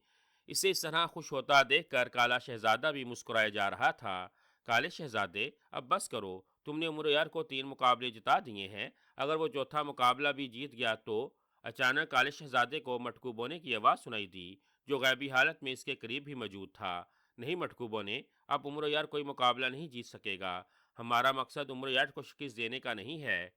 اسے اس طرح خوش ہوتا دیکھ کر کالا شہزادہ بھی مسکرائے جا رہا تھا۔ کالے شہزادے، اب بس کرو، تم نے عمرو یار کو 3 مقابلے جتا دیے ہیں، اگر وہ چوتھا مقابلہ بھی جیت گیا تو؟ اچانک کالے شہزادے کو مٹکو بونے کی آواز سنائی دی، جو غیبی حالت میں اس کے قریب ہی موجود تھا۔ نہیں مٹکو بونے، اب عمرو یار کوئی مقابلہ نہیں جیت سکے گا، ہمارا مقصد عمرو یار کو شکست دینے کا نہیں ہے،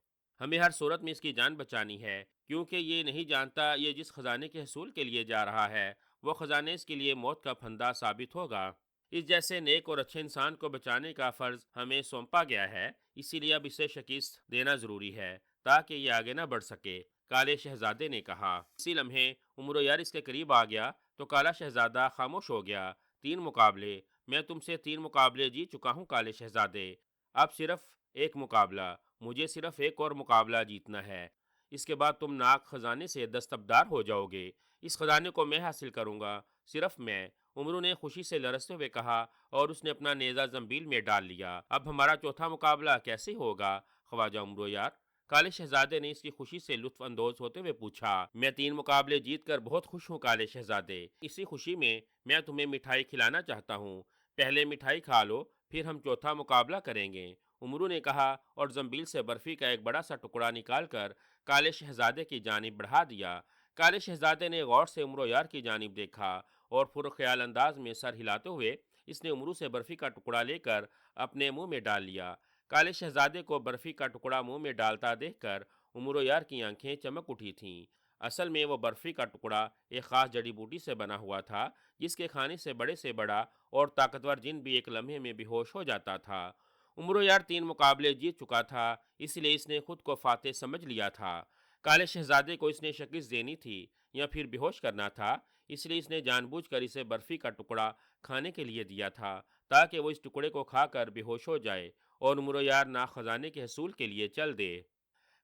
ہمیں ہر صورت میں اس کی جان بچانی ہے، کیونکہ یہ نہیں جانتا یہ جس خزانے کے حصول کے لیے جا رہا ہے وہ خزانے اس کے لیے موت کا پھندا ثابت ہوگا۔ اس جیسے نیک اور اچھے انسان کو بچانے کا فرض ہمیں سونپا گیا ہے، اسی لیے اب اسے شکست دینا ضروری ہے تاکہ یہ آگے نہ بڑھ سکے، کالے شہزادے نے کہا۔ اسی لمحے عمرو یار اس کے قریب آ گیا تو کالا شہزادہ خاموش ہو گیا۔ 3 مقابلے، میں تم سے 3 مقابلے جیت چکا ہوں کالے شہزادے، اب صرف ایک مقابلہ، مجھے صرف ایک اور مقابلہ جیتنا ہے، اس کے بعد تم ناک خزانے سے دستبردار ہو جاؤ گے۔ اس خزانے کو میں حاصل کروں گا، صرف میں۔ عمرو نے خوشی سے لرزتے ہوئے کہا اور اس نے اپنا نیزہ زنبیل میں ڈال لیا۔ اب ہمارا چوتھا مقابلہ کیسے ہوگا خواجہ عمرو یار؟ کالے شہزادے نے اس کی خوشی سے لطف اندوز ہوتے ہوئے پوچھا۔ میں 3 مقابلے جیت کر بہت خوش ہوں کالے شہزادے۔ اسی خوشی میں تمہیں مٹھائی کھلانا چاہتا ہوں۔ پہلے مٹھائی کھا لو، پھر ہم چوتھا مقابلہ کریں گے، عمرو نے کہا اور زنبیل سے برفی کا ایک بڑا سا ٹکڑا نکال کر کالے شہزادے کی جانب بڑھا دیا۔ کالے شہزادے نے غور سے عمرو یار کی جانب دیکھا اور پرخیال انداز میں سر ہلاتے ہوئے اس نے عمرو سے برفی کا ٹکڑا لے کر اپنے منہ میں ڈال لیا۔ کالے شہزادے کو برفی کا ٹکڑا منہ میں ڈالتا دیکھ کر عمرو یار کی آنکھیں چمک اٹھی تھیں۔ اصل میں وہ برفی کا ٹکڑا ایک خاص جڑی بوٹی سے بنا ہوا تھا، جس کے کھانے سے بڑا اور طاقتور جن بھی ایک لمحے میں بے ہوش ہو جاتا تھا۔ عمرو یار 3 مقابلے جیت چکا تھا، اس لیے اس نے خود کو فاتح سمجھ لیا تھا۔ کالے شہزادے کو اس نے شکست دینی تھی یا پھر بے ہوش کرنا تھا، اس لیے اس نے جان بوجھ کر اسے برفی کا ٹکڑا کھانے کے لیے دیا تھا تاکہ وہ اس ٹکڑے کو کھا کر بے ہوش ہو جائے اور عمرو یار ناک خزانے کے حصول کے لیے چل دے۔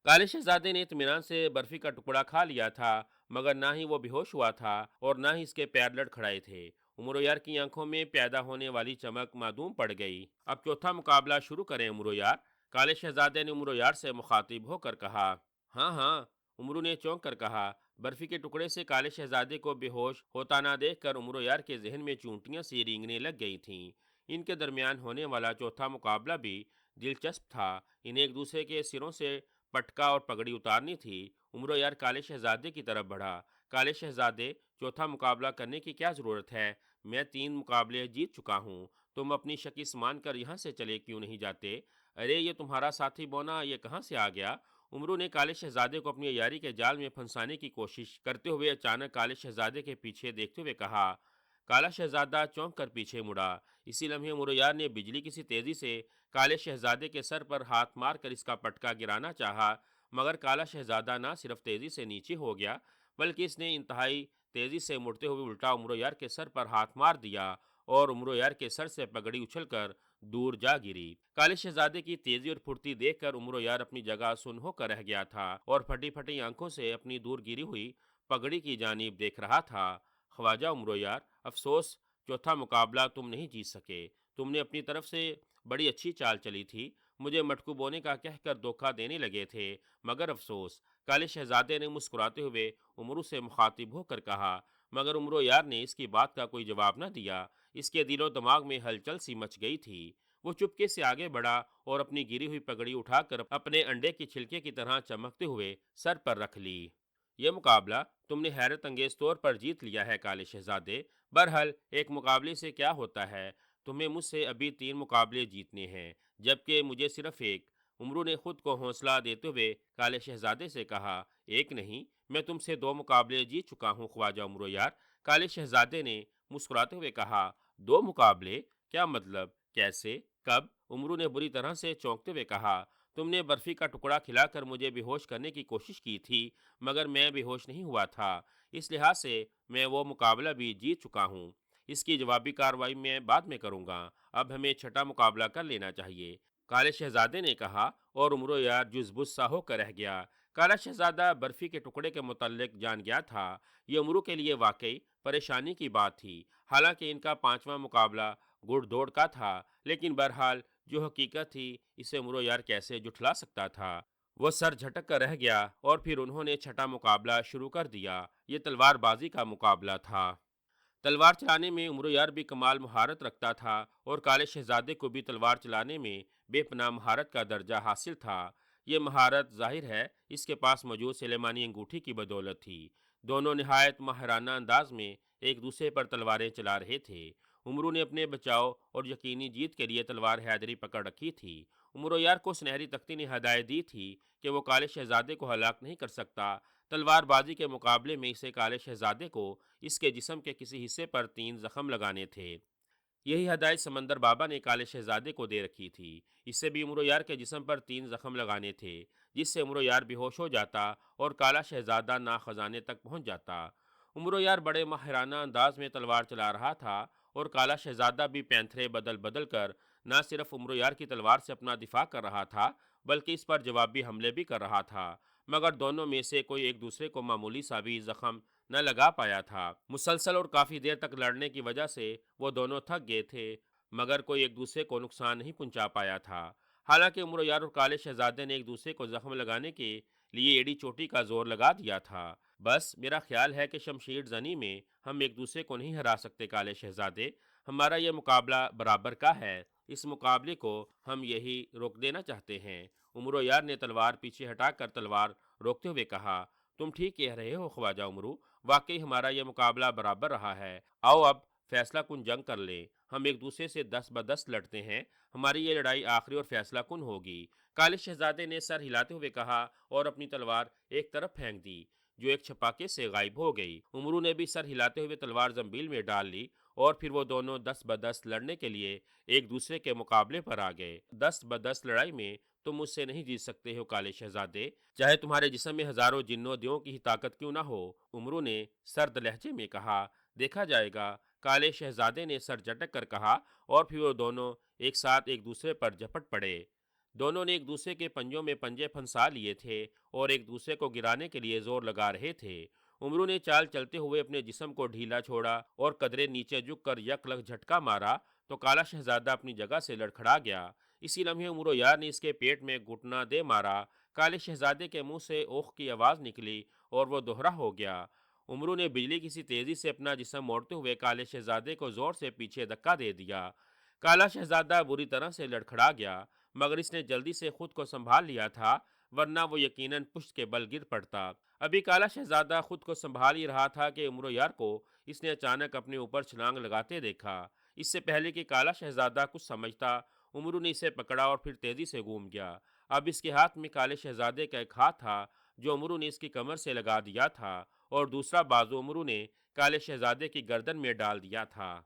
کالے شہزادے نے اطمینان سے برفی کا ٹکڑا کھا لیا تھا، مگر نہ ہی وہ بے ہوش ہوا تھا اور نہ ہی اس کے پیر لڑکھڑائے تھے۔ عمرو یار کی آنکھوں میں پیدا ہونے والی چمک معدوم پڑ گئی۔ اب چوتھا مقابلہ شروع کریں عمرو یار، کالے شہزادے نے عمرو یار سے مخاطب ہو کر کہا۔ ہاں ہاں، عمرو نے چونک کر کہا۔ برفی کے ٹکڑے سے کالے شہزادے کو بے ہوش ہوتا نہ دیکھ کر عمرو یار کے ذہن میں چونٹیاں سی رینگنے لگ گئی تھیں۔ ان کے درمیان ہونے والا چوتھا مقابلہ بھی دلچسپ تھا۔ انہیں ایک دوسرے کے سروں سے پٹکا اور پگڑی اتارنی تھی۔ عمرو یار کالے شہزادے کی طرف بڑھا۔ کالے شہزادے، چوتھا مقابلہ کرنے کی کیا ضرورت ہے؟ میں 3 مقابلے جیت چکا ہوں۔ تم اپنی شکست مان کر یہاں سے چلے کیوں نہیں جاتے؟ ارے یہ تمہارا ساتھی بونا یہ کہاں سے آ گیا؟ عمرو نے کالے شہزادے کو اپنی عیاری کے جال میں پھنسانے کی کوشش کرتے ہوئے اچانک کالے شہزادے کے پیچھے دیکھتے ہوئے کہا۔ کالا شہزادہ چونک کر پیچھے مڑا۔ اسی لمحے عمرو یار نے بجلی کی سی تیزی سے کالے شہزادے کے سر پر ہاتھ مار کر اس کا پٹکا گرانا چاہا، مگر کالا شہزادہ نہ صرف تیزی سے نیچے ہو گیا بلکہ اس نے انتہائی تیزی سے مڑتے ہوئے الٹا عمرو یار کے سر پر ہاتھ مار دیا اور عمرو یار کے سر سے پگڑی اچھل کر دور جا گری۔ کالے شہزادے کی تیزی اور پھرتی دیکھ کر عمرو یار اپنی جگہ سن ہو کر رہ گیا تھا اور پھٹی پھٹی آنکھوں سے اپنی دور گری ہوئی پگڑی کی جانب دیکھ رہا تھا۔ خواجہ عمرو یار، افسوس چوتھا مقابلہ تم نہیں جیت سکے۔ تم نے اپنی طرف سے بڑی اچھی چال چلی تھی، مجھے مٹکو بونے کا کہہ کر دھوکہ دینے لگے تھے، مگر افسوس۔ کالے شہزادے نے مسکراتے ہوئے عمرو سے مخاطب ہو کر کہا، مگر عمرو یار نے اس کی بات کا کوئی جواب نہ دیا۔ اس کے دل و دماغ میں ہلچل سی مچ گئی تھی۔ وہ چپکے سے آگے بڑھا اور اپنی گری ہوئی پگڑی اٹھا کر اپنے انڈے کے چھلکے کی طرح چمکتے ہوئے سر پر رکھ لی۔ یہ مقابلہ تم نے حیرت انگیز طور پر جیت لیا ہے کالے شہزادے۔ برحال ایک مقابلے سے کیا ہوتا ہے؟ تمہیں مجھ سے ابھی 3 مقابلے جیتنے ہیں، جبکہ مجھے صرف ایک۔ عمرو نے خود کو حوصلہ دیتے ہوئے کالے شہزادے سے کہا۔ ایک نہیں، میں تم سے 2 مقابلے جیت چکا ہوں خواجہ عمرو یار، کالے شہزادے نے مسکراتے ہوئے کہا۔ 2 مقابلے؟ کیا مطلب؟ کیسے؟ کب؟ عمرو نے بری طرح سے چونکتے ہوئے کہا۔ تم نے برفی کا ٹکڑا کھلا کر مجھے بے ہوش کرنے کی کوشش کی تھی، مگر میں بے ہوش نہیں ہوا تھا، اس لحاظ سے میں وہ مقابلہ بھی جیت چکا ہوں۔ اس کی جوابی کارروائی میں بعد میں کروں گا، اب ہمیں چھٹا مقابلہ کر لینا چاہیے، کالے شہزادے نے کہا اور عمرو یار جز بز سا ہو کر رہ گیا۔ کالا شہزادہ برفی کے ٹکڑے کے متعلق جان گیا تھا۔ یہ عمرو کے لیے واقعی پریشانی کی بات تھی، حالانکہ ان کا 5واں مقابلہ گڑ دوڑ کا تھا، لیکن بہرحال جو حقیقت تھی اسے عمرو یار کیسے جھٹلا سکتا تھا؟ وہ سر جھٹک کر رہ گیا اور پھر انہوں نے چھٹا مقابلہ شروع کر دیا۔ یہ تلوار بازی کا مقابلہ تھا۔ تلوار چلانے میں عمرو یار بھی کمال مہارت رکھتا تھا اور کالے شہزادے کو بھی تلوار چلانے میں بے پناہ مہارت کا درجہ حاصل تھا۔ یہ مہارت ظاہر ہے اس کے پاس موجود سلیمانی انگوٹھی کی بدولت تھی۔ دونوں نہایت ماہرانہ انداز میں ایک دوسرے پر تلواریں چلا رہے تھے۔ عمرو نے اپنے بچاؤ اور یقینی جیت کے لیے تلوار حیدری پکڑ رکھی تھی۔ عمرو یار کو سنہری تختی نے ہدایت دی تھی کہ وہ کالے شہزادے کو ہلاک نہیں کر سکتا۔ تلوار بازی کے مقابلے میں اسے کالے شہزادے کو اس کے جسم کے کسی حصے پر 3 زخم لگانے تھے۔ یہی ہدایت سمندر بابا نے کالے شہزادے کو دے رکھی تھی۔ اس سے بھی عمرو یار کے جسم پر 3 زخم لگانے تھے، جس سے عمرو یار بے ہوش ہو جاتا اور کالا شہزادہ ناک خزانے تک پہنچ جاتا۔ عمرو یار بڑے ماہرانہ انداز میں تلوار چلا رہا تھا اور کالا شہزادہ بھی پینتھرے بدل بدل کر نہ صرف عمرو یار کی تلوار سے اپنا دفاع کر رہا تھا بلکہ اس پر جوابی حملے بھی کر رہا تھا، مگر دونوں میں سے کوئی ایک دوسرے کو معمولی سا بھی زخم نہ لگا پایا تھا۔ مسلسل اور کافی دیر تک لڑنے کی وجہ سے وہ دونوں تھک گئے تھے، مگر کوئی ایک دوسرے کو نقصان نہیں پہنچا پایا تھا۔ حالانکہ عمر یار اور کالے شہزادے نے ایک دوسرے کو زخم لگانے کے لیے ایڑی چوٹی کا زور لگا دیا تھا۔ بس میرا خیال ہے کہ شمشیر زنی میں ہم ایک دوسرے کو نہیں ہرا سکتے کالے شہزادے، ہمارا یہ مقابلہ برابر کا ہے، اس مقابلے کو ہم یہی روک دینا چاہتے ہیں۔ عمرو یار نے تلوار پیچھے ہٹا کر تلوار روکتے ہوئے کہا، تم ٹھیک کہہ رہے ہو خواجہ عمرو، واقعی ہمارا یہ مقابلہ برابر رہا ہے۔ آؤ اب فیصلہ کن جنگ کر لیں، ہم ایک دوسرے سے 10 ب 10 لڑتے ہیں، ہماری یہ لڑائی آخری اور فیصلہ کن ہوگی۔ کالے شہزادے نے سر ہلاتے ہوئے کہا اور اپنی تلوار ایک طرف پھینک دی، جو ایک چھپاکے سے غائب ہو گئی۔ عمرو نے بھی سر ہلاتے ہوئے تلوار زنبیل میں ڈال لی اور پھر وہ دونوں 10 ب 10 لڑنے کے لیے ایک دوسرے کے مقابلے پر آ گئے۔ 10 ب 10 لڑائی میں تم مجھ سے نہیں جیت سکتے ہو کالے شہزادے، چاہے تمہارے جسم میں ہزاروں جنوں دیوں کی ہی طاقت کیوں نہ ہو، عمرو نے سرد لہجے میں کہا۔ دیکھا جائے گا، کالے شہزادے نے سر جھٹک کر کہا، اور پھر وہ دونوں ایک ساتھ ایک دوسرے پر جھپٹ پڑے۔ دونوں نے ایک دوسرے کے پنجوں میں پنجے پھنسا لیے تھے اور ایک دوسرے کو گرانے کے لیے زور لگا رہے تھے۔ عمرو نے چال چلتے ہوئے اپنے جسم کو ڈھیلا چھوڑا اور قدرے نیچے جھک کر یک لگ جھٹکا مارا تو کالا شہزادہ اپنی جگہ سے لڑکھڑا گیا۔ اسی لمحے عمرو یار نے اس کے پیٹ میں گھٹنا دے مارا۔ کالے شہزادے کے منہ سے اوخ کی آواز نکلی اور وہ دوہرا ہو گیا۔ عمرو نے بجلی کی سی تیزی سے اپنا جسم موڑتے ہوئے کالے شہزادے کو زور سے پیچھے دھکا دے دیا۔ کالا شہزادہ بری طرح سے لڑکھڑا گیا، مگر اس نے جلدی سے خود کو سنبھال لیا تھا، ورنہ وہ یقیناً پشت کے بل گر پڑتا۔ ابھی کالا شہزادہ خود کو سنبھال ہی رہا تھا کہ عمرو یار کو اس نے اچانک اپنے اوپر چھلانگ لگاتے دیکھا۔ اس سے پہلے کہ کالا شہزادہ کچھ سمجھتا، عمرو نے اسے پکڑا اور پھر تیزی سے گھوم گیا۔ اب اس کے ہاتھ میں کالے شہزادے کا ایک ہاتھ تھا جو عمرو نے اس کی کمر سے لگا دیا تھا، اور دوسرا بازو عمرو نے کالے شہزادے کی گردن میں ڈال دیا تھا۔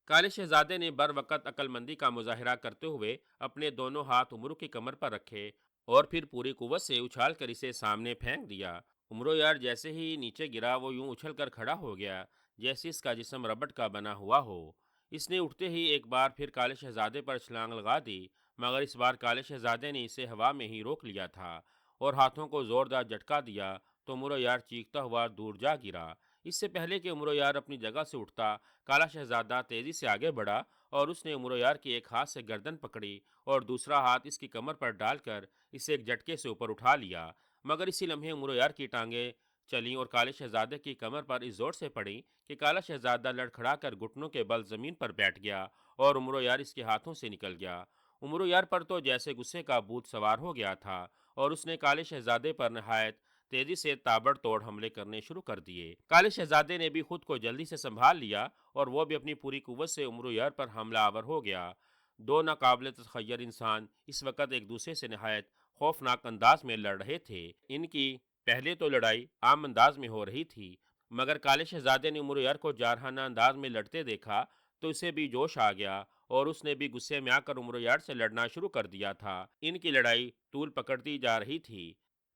کالے شہزادے نے بر وقت عقل مندی کا مظاہرہ کرتے ہوئے اپنے دونوں ہاتھ عمرو کی کمر پر رکھے اور پھر پوری قوت سے اچھال کر اسے سامنے پھینک دیا۔ عمرو یار جیسے ہی نیچے گرا وہ یوں اچھل کر کھڑا ہو گیا جیسے اس کا جسم ربڑ کا بنا ہوا ہو۔ اس نے اٹھتے ہی ایک بار پھر کالے شہزادے پر چھلانگ لگا دی، مگر اس بار کالے شہزادے نے اسے ہوا میں ہی روک لیا تھا اور ہاتھوں کو زوردار جھٹکا دیا تو عمرو یار چیختا ہوا دور جا گرا۔ اس سے پہلے کہ عمرو یار اپنی جگہ سے اٹھتا، کالا شہزادہ تیزی سے آگے بڑھا اور اس نے عمرو یار کی ایک ہاتھ سے گردن پکڑی اور دوسرا ہاتھ اس کی کمر پر ڈال کر اسے ایک جھٹکے سے اوپر اٹھا لیا۔ مگر اسی لمحے عمرو یار کی ٹانگیں چلیں اور کالے شہزادے کی کمر پر اس زور سے پڑی کہ کالا شہزادہ لڑکھڑا کر گھٹنوں کے بل زمین پر بیٹھ گیا اور عمرو یار اس کے ہاتھوں سے نکل گیا۔ عمرو یار پر تو جیسے غصے کا بھوت سوار ہو گیا تھا اور اس نے کالے شہزادے پر نہایت تیزی سے تابڑ توڑ حملے کرنے شروع کر دیے۔ کالے شہزادے نے بھی خود کو جلدی سے سنبھال لیا اور وہ بھی اپنی پوری قوت سے عمرو یار پر حملہ آور ہو گیا۔ دو ناقابل تخیر انسان اس وقت ایک دوسرے سے نہایت خوفناک انداز میں لڑ رہے تھے۔ ان کی پہلے تو لڑائی عام انداز میں ہو رہی تھی، مگر کالے شہزادے نے عمرو یار کو جارحانہ انداز میں لڑتے دیکھا تو اسے بھی جوش آ گیا اور اس نے بھی غصے میں آ کر عمرو یار سے لڑنا شروع کر دیا تھا۔ ان کی لڑائی طول پکڑتی جا رہی تھی۔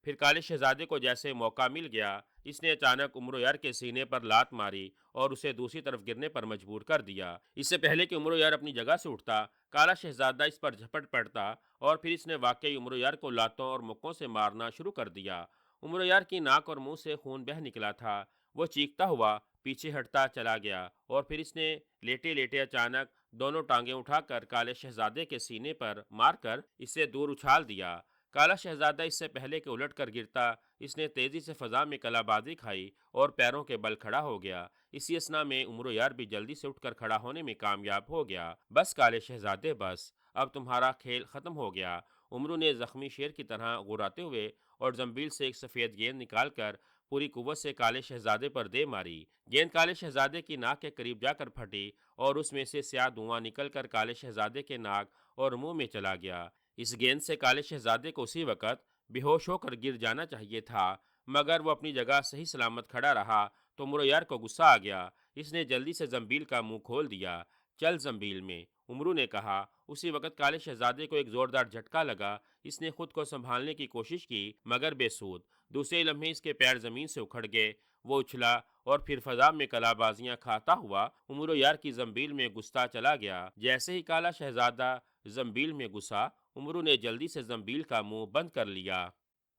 پھر کالے شہزادے کو جیسے موقع مل گیا، اس نے اچانک عمرو یار کے سینے پر لات ماری اور اسے دوسری طرف گرنے پر مجبور کر دیا۔ اس سے پہلے کہ عمرو یار اپنی جگہ سے اٹھتا، کالا شہزادہ اس پر جھپٹ پڑتا اور پھر اس نے واقعی عمرو یار کو لاتوں اور مکوں سے مارنا شروع کر دیا۔ عمرو یار کی ناک اور منہ سے خون بہہ نکلا تھا، وہ چیختا ہوا پیچھے ہٹتا چلا گیا اور پھر اس نے لیٹے لیٹے اچانک دونوں ٹانگیں اٹھا کر کالے شہزادے کے سینے پر مار کر اسے دور اچھال دیا۔ کالا شہزادہ اس سے پہلے کہ الٹ کر گرتا، اس نے تیزی سے فضا میں کلا بازی کھائی اور پیروں کے بل کھڑا ہو گیا۔ اسی اثنا میں عمرو یار بھی جلدی سے اٹھ کر کھڑا ہونے میں کامیاب ہو گیا۔ بس کالے شہزادے بس، اب تمہارا کھیل ختم ہو گیا، عمرو نے زخمی شیر کی طرح غراتے ہوئے اور زنبیل سے ایک سفید گیند نکال کر پوری قوت سے کالے شہزادے پر دے ماری۔ گیند کالے شہزادے کی ناک کے قریب جا کر پھٹی اور اس میں سے سیاہ دھواں نکل کر کالے شہزادے کے ناک اور منہ میں چلا گیا۔ اس گیند سے کالے شہزادے کو اسی وقت بے ہوش ہو کر گر جانا چاہیے تھا، مگر وہ اپنی جگہ صحیح سلامت کھڑا رہا تو عمرو یار کو غصہ آ گیا۔ اس نے جلدی سے زنبیل کا منہ کھول دیا۔ چل زنبیل میں، عمرو نے کہا۔ اسی وقت کالے شہزادے کو ایک زوردار جھٹکا لگا۔ اس نے خود کو سنبھالنے کی کوشش کی مگر بے سود۔ دوسرے لمحے اس کے پیر زمین سے اکھڑ گئے، وہ اچھلا اور پھر فضا میں کلا بازیاں کھاتا ہوا عمرو یار کی زنبیل میں گھستا چلا گیا۔ جیسے ہی کالا شہزادہ زنبیل میں گھسا، عمرو نے جلدی سے زنبیل کا منہ بند کر لیا۔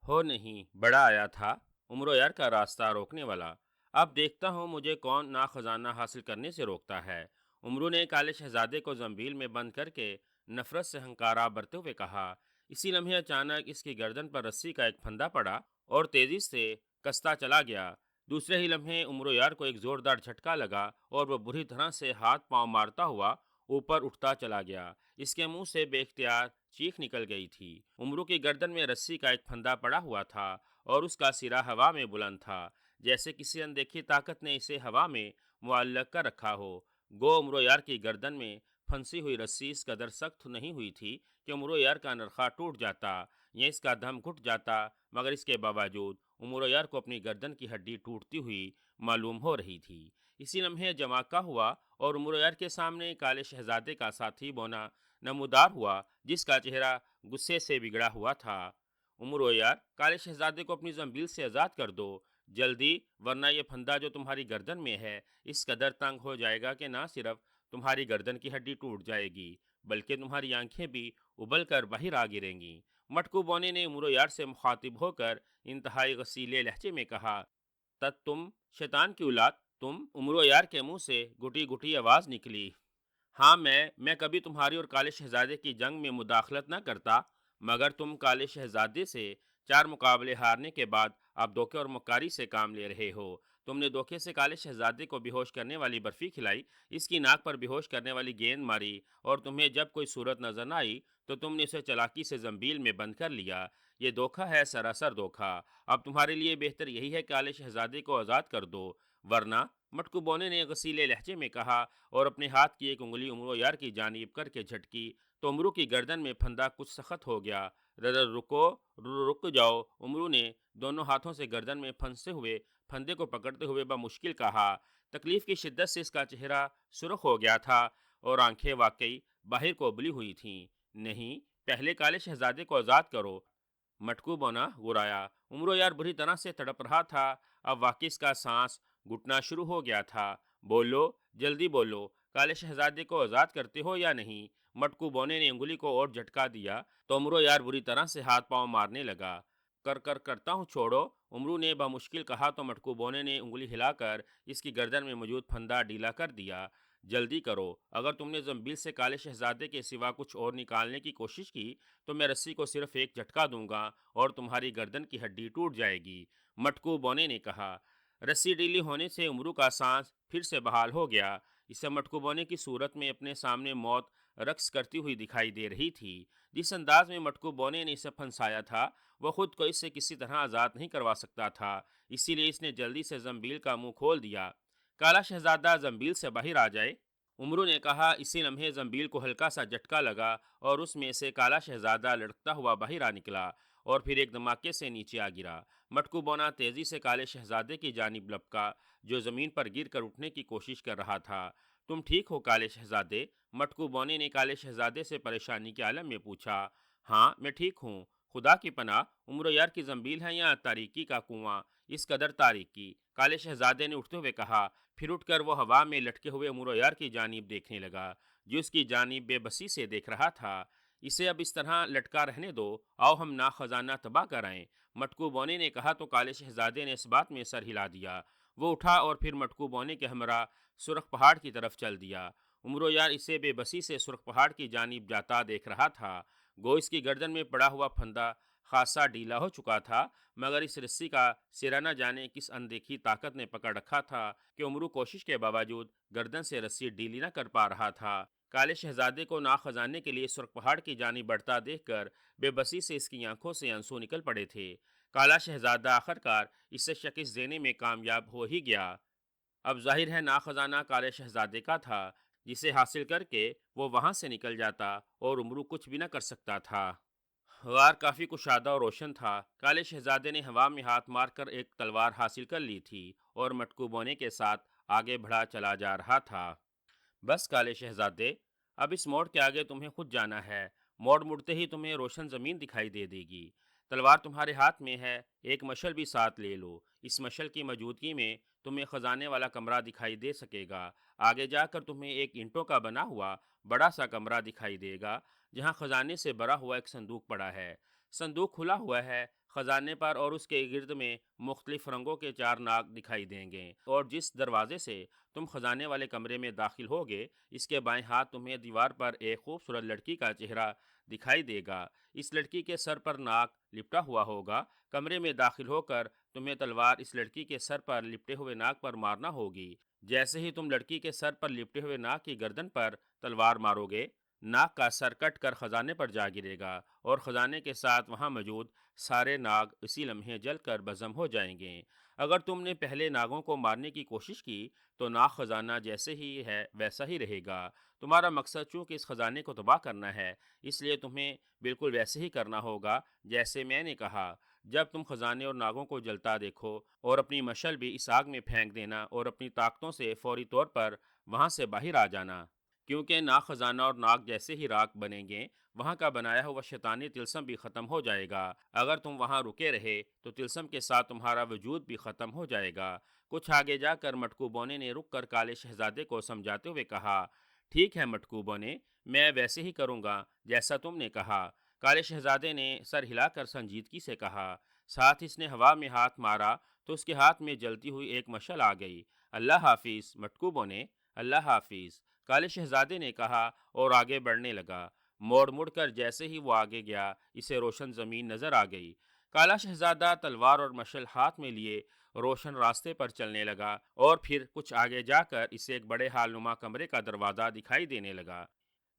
ہو نہیں بڑا آیا تھا عمر یار کا راستہ روکنے والا، اب دیکھتا ہوں مجھے کون نا خزانہ حاصل کرنے سے روکتا ہے۔ عمرو نے کالے شہزادے کو زنبیل میں بند کر کے نفرت سے ہنکارا برتے ہوئے کہا۔ اسی لمحے اچانک اس کی گردن پر رسی کا ایک پھندا پڑا اور تیزی سے کستا چلا گیا۔ دوسرے ہی لمحے عمرو یار کو ایک زوردار جھٹکا لگا اور وہ بری طرح سے ہاتھ پاؤں مارتا ہوا اوپر اٹھتا چلا گیا۔ اس کے منہ سے بے اختیار چیخ نکل گئی تھی۔ عمرو کی گردن میں رسی کا ایک پھندا پڑا ہوا تھا اور اس کا سرا ہوا میں بلند تھا، جیسے کسی اندیکھی طاقت نے اسے ہوا میں معلق کر رکھا ہو۔ گو عمرو یار کی گردن میں پھنسی ہوئی رسی اس قدر سخت نہیں ہوئی تھی کہ عمرو یار کا نرخہ ٹوٹ جاتا یا اس کا دم گھٹ جاتا، مگر اس کے باوجود عمرو یار کو اپنی گردن کی ہڈی ٹوٹتی ہوئی معلوم ہو رہی تھی۔ اسی لمحے جماکہ ہوا اور عمرو یار کے سامنے کالے شہزادے کا ساتھی بونا نمودار ہوا، جس کا چہرہ غصے سے بگڑا ہوا تھا۔ عمرو یار، کالے شہزادے کو اپنی زنبیل سے آزاد کر دو جلدی، ورنہ یہ پھندا جو تمہاری گردن میں ہے اس قدر تنگ ہو جائے گا کہ نہ صرف تمہاری گردن کی ہڈی ٹوٹ جائے گی بلکہ تمہاری آنکھیں بھی ابل کر باہر آ گریں گی۔ مٹکو بونے نے عمرو یار سے مخاطب ہو کر انتہائی غصیلے لہجے میں کہا، تت تم شیطان کی اولاد تم! عمرو یار کے منہ سے گٹی گٹی آواز نکلی۔ ہاں، میں کبھی تمہاری اور کالے شہزادے کی جنگ میں مداخلت نہ کرتا، مگر تم کالے شہزادے سے 4 مقابلے ہارنے کے بعد اب دھوکے اور مکاری سے کام لے رہے ہو۔ تم نے دھوکے سے کالے شہزادے کو بے ہوش کرنے والی برفی کھلائی، اس کی ناک پر بے ہوش کرنے والی گیند ماری، اور تمہیں جب کوئی صورت نظر نہ آئی تو تم نے اسے چالاکی سے زنبیل میں بند کر لیا۔ یہ دھوکہ ہے، سراسر دھوکہ۔ اب تمہارے لیے بہتر یہی ہے کہ کالے شہزادے کو آزاد کر دو، ورنہ، مٹکو بونے نے غصیلے لہجے میں کہا اور اپنے ہاتھ کی ایک انگلی عمرو یار کی جانب کر کے جھٹکی تو عمرو کی گردن میں پھندا کچھ سخت ہو گیا۔ رکو، رک جاؤ! عمرو نے دونوں ہاتھوں سے گردن میں پھنسے ہوئے پھندے کو پکڑتے ہوئے بمشکل کہا۔ تکلیف کی شدت سے اس کا چہرہ سرخ ہو گیا تھا اور آنکھیں واقعی باہر کو ابلی ہوئی تھیں۔ نہیں، پہلے کالے شہزادے کو آزاد کرو! مٹکو بونا گرایا۔ عمرو یار بری طرح سے تڑپ رہا تھا، اب واقعی اس کا سانس گھٹنا شروع ہو گیا تھا۔ بولو، جلدی بولو، کالے شہزادے کو آزاد کرتے ہو یا نہیں؟ مٹکو بونے نے انگلی کو اور جھٹکا دیا تو عمرو یار بری طرح سے ہاتھ پاؤں مارنے لگا۔ کرتا ہوں، چھوڑو! عمرو نے بمشکل کہا تو مٹکو بونے نے انگلی ہلا کر اس کی گردن میں موجود پھندا ڈھیلا کر دیا۔ جلدی کرو! اگر تم نے زنبیل سے کالے شہزادے کے سوا کچھ اور نکالنے کی کوشش کی تو میں رسی کو صرف ایک جھٹکا دوں گا اور تمہاری گردن کی ہڈی ٹوٹ جائے گی، مٹکو بونے نے کہا۔ رسی ڈھیلی ہونے سے عمرو کا سانس پھر سے بحال ہو گیا۔ اسے مٹکو بونے کی صورت میں اپنے سامنے موت رقص کرتی ہوئی دکھائی دے رہی تھی۔ جس انداز میں مٹکو بونے نے اسے پھنسایا تھا وہ خود کو اس سے کسی طرح آزاد نہیں کروا سکتا تھا، اسی لیے اس نے جلدی سے زنبیل کا منہ کھول دیا۔ کالا شہزادہ زنبیل سے باہر آ جائے! عمرو نے کہا۔ اسی لمحے زنبیل کو ہلکا سا جھٹکا لگا اور اس میں سے کالا شہزادہ لڑکتا ہوا باہر آ نکلا اور پھر ایک دھماکے سے نیچے آ گرا۔ مٹکو بونا تیزی سے کالے شہزادے کی جانب لپکا جو زمین پر گر کر اٹھنے کی کوشش کر رہا تھا۔ تم ٹھیک ہو کالے شہزادے؟ مٹکو بونے نے کالے شہزادے سے پریشانی کے عالم میں پوچھا۔ ہاں، میں ٹھیک ہوں، خدا کی پناہ! عمرو یار کی زنبیل ہے یا تاریکی کا کنواں؟ اس قدر تاریکی! کالے شہزادے نے اٹھتے ہوئے کہا۔ پھر اٹھ کر وہ ہوا میں لٹکے ہوئے عمرو یار کی جانب دیکھنے لگا جو اس کی جانب بے بسی سے دیکھ رہا تھا۔ اسے اب اس طرح لٹکا رہنے دو، آؤ ہم نا خزانہ تباہ کرائیں، مٹکو بونے نے کہا تو کالے شہزادے نے اس بات میں سر ہلا دیا۔ وہ اٹھا اور پھر مٹکو بونے کے ہمراہ سرخ پہاڑ کی طرف چل دیا۔ عمرو یار اسے بے بسی سے سرخ پہاڑ کی جانب جاتا دیکھ رہا تھا۔ گو اس کی گردن میں پڑا ہوا پھندا خاصا ڈھیلا ہو چکا تھا، مگر اس رسی کا سرا نہ جانے کس اندیکھی طاقت نے پکڑ رکھا تھا کہ عمرو کوشش کے باوجود گردن سے رسی ڈھیلی نہ کر پا رہا تھا۔ کالے شہزادے کو نا خزانے کے لیے سرخ پہاڑ کی جانب بڑھتا دیکھ کر بے بسی سے اس کی آنکھوں سے آنسو نکل پڑے تھے۔ کالا شہزادہ آخرکار اسے شکست دینے میں کامیاب ہو ہی گیا۔ اب ظاہر ہے نا خزانہ کالے شہزادے کا تھا، جسے حاصل کر کے وہ وہاں سے نکل جاتا اور عمرو کچھ بھی نہ کر سکتا تھا۔ غار کافی کشادہ اور روشن تھا۔ کالے شہزادے نے ہوا میں ہاتھ مار کر ایک تلوار حاصل کر لی تھی اور مٹکو بونے کے ساتھ آگے بڑھا چلا جا رہا تھا۔ بس کالے شہزادے، اب اس موڑ کے آگے تمہیں خود جانا ہے۔ موڑ مڑتے ہی تمہیں روشن زمین دکھائی دے گی۔ تلوار تمہارے ہاتھ میں ہے، ایک مشل بھی ساتھ لے لو۔ اس مشل کی موجودگی میں تمہیں خزانے والا کمرہ دکھائی دے سکے گا۔ آگے جا کر تمہیں ایک اینٹوں کا بنا ہوا بڑا سا کمرہ دکھائی دے گا جہاں خزانے سے بھرا ہوا ایک صندوق پڑا ہے۔ صندوق کھلا ہوا ہے، خزانے پر اور اس کے گرد میں مختلف رنگوں کے 4 ناگ دکھائی دیں گے، اور جس دروازے سے تم خزانے والے کمرے میں داخل ہوگے، اس کے بائیں ہاتھ تمہیں دیوار پر ایک خوبصورت لڑکی کا چہرہ دکھائی دے گا۔ اس لڑکی کے سر پر ناگ لپٹا ہوا ہوگا۔ کمرے میں داخل ہو کر تمہیں تلوار اس لڑکی کے سر پر لپٹے ہوئے ناگ پر مارنا ہوگی۔ جیسے ہی تم لڑکی کے سر پر لپٹے ہوئے ناگ کی گردن پر تلوار مارو گے، ناگ کا سر کٹ کر خزانے پر جا گرے گا، اور خزانے کے ساتھ وہاں موجود سارے ناگ اسی لمحے جل کر بھسم ہو جائیں گے۔ اگر تم نے پہلے ناگوں کو مارنے کی کوشش کی تو ناگ خزانہ جیسے ہی ہے ویسا ہی رہے گا۔ تمہارا مقصد چونکہ اس خزانے کو تباہ کرنا ہے، اس لیے تمہیں بالکل ویسے ہی کرنا ہوگا جیسے میں نے کہا۔ جب تم خزانے اور ناگوں کو جلتا دیکھو اور اپنی مشل بھی اس آگ میں پھینک دینا، اور اپنی طاقتوں سے فوری طور پر وہاں سے باہر آ جانا، کیونکہ ناگ خزانہ اور ناگ جیسے ہی راکھ بنیں گے، وہاں کا بنایا ہوا شیطانی طلسم بھی ختم ہو جائے گا۔ اگر تم وہاں رکے رہے تو طلسم کے ساتھ تمہارا وجود بھی ختم ہو جائے گا۔ کچھ آگے جا کر مٹکو بونے نے رک کر کالے شہزادے کو سمجھاتے ہوئے کہا، ٹھیک ہے مٹکو بونے، میں ویسے ہی کروں گا جیسا تم نے کہا۔ کالے شہزادے نے سر ہلا کر سنجیدگی سے کہا، ساتھ اس نے ہوا میں ہاتھ مارا تو اس کے ہاتھ میں جلتی ہوئی ایک مشعل آ گئی۔ اللہ حافظ مٹکو بونے، اللہ حافظ، کالے شہزادے نے کہا اور آگے بڑھنے لگا۔ موڑ مڑ کر جیسے ہی وہ آگے گیا، اسے روشن زمین نظر آ گئی۔ کالا شہزادہ تلوار اور مشعل ہاتھ میں لیے روشن راستے پر چلنے لگا، اور پھر کچھ آگے جا کر اسے ایک بڑے ہال نما کمرے کا دروازہ دکھائی دینے لگا۔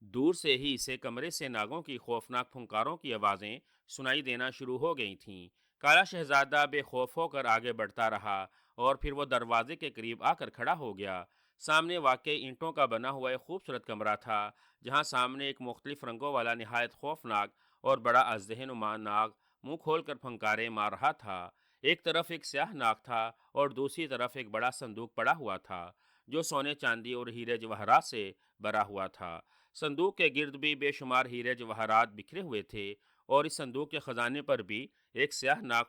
دور سے ہی اسے کمرے سے ناگوں کی خوفناک پھنکاروں کی آوازیں سنائی دینا شروع ہو گئی تھیں۔ کالا شہزادہ بے خوف ہو کر آگے بڑھتا رہا، اور پھر وہ دروازے کے قریب آ کر کھڑا ہو گیا۔ سامنے واقع اینٹوں کا بنا ہوا ایک خوبصورت کمرہ تھا، جہاں سامنے ایک مختلف رنگوں والا نہایت خوفناک اور بڑا اژدہے نما ناگ منہ کھول کر پھنکارے مار رہا تھا۔ ایک طرف ایک سیاہ ناگ تھا اور دوسری طرف ایک بڑا صندوق پڑا ہوا تھا، جو سونے چاندی اور ہیرے جواہرات سے بھرا ہوا تھا۔ صندوق کے گرد بھی بے شمار ہیرے جواہرات بکھرے ہوئے تھے، اور اس صندوق کے خزانے پر بھی ایک سیاہ ناگ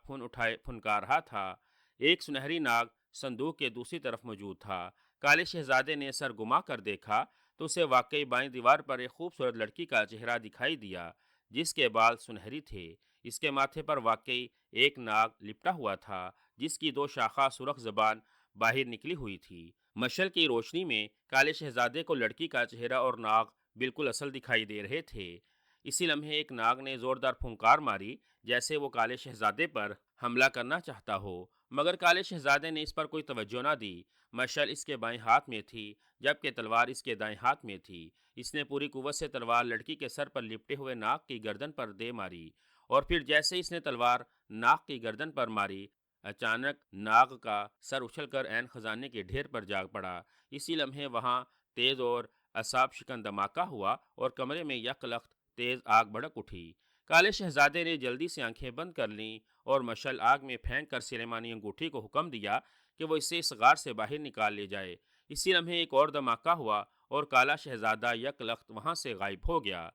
پھنکا رہا تھا۔ ایک سنہری ناگ صندوق کے دوسری طرف موجود تھا۔ کالے شہزادے نے سر گما کر دیکھا تو اسے واقعی بائیں دیوار پر ایک خوبصورت لڑکی کا چہرہ دکھائی دیا، جس کے بال سنہری تھے۔ اس کے ماتھے پر واقعی ایک ناگ لپٹا ہوا تھا، جس کی 2 شاخہ سرخ زبان باہر نکلی ہوئی تھی۔ مشعل کی روشنی میں کالے شہزادے کو لڑکی کا چہرہ اور ناگ بالکل اصل دکھائی دے رہے تھے۔ اسی لمحے ایک ناگ نے زوردار پھنکار ماری، جیسے وہ کالے شہزادے پر حملہ کرنا چاہتا ہو، مگر کالے شہزادے نے اس پر کوئی توجہ نہ دی۔ مشعل اس کے بائیں ہاتھ میں تھی، جبکہ تلوار اس کے دائیں ہاتھ میں تھی۔ اس نے پوری قوت سے تلوار لڑکی کے سر پر لپٹے ہوئے ناگ کی گردن پر دے ماری، اور پھر جیسے اس نے تلوار ناگ کی گردن پر ماری، اچانک ناگ کا سر اچھل کر عین خزانے کے ڈھیر پر جا پڑا۔ اسی لمحے وہاں تیز اور اعصاب شکن دھماکہ ہوا، اور کمرے میں یک لخت تیز آگ بھڑک اٹھی۔ کالے شہزادے نے جلدی سے آنکھیں بند کر لیں اور مشعل آگ میں پھینک کر سلیمانی انگوٹھی کو حکم دیا کہ وہ اسے اس غار سے باہر نکال لے جائے۔ اسی لمحے ایک اور دھماکہ ہوا اور کالا شہزادہ یک لخت وہاں سے غائب ہو گیا۔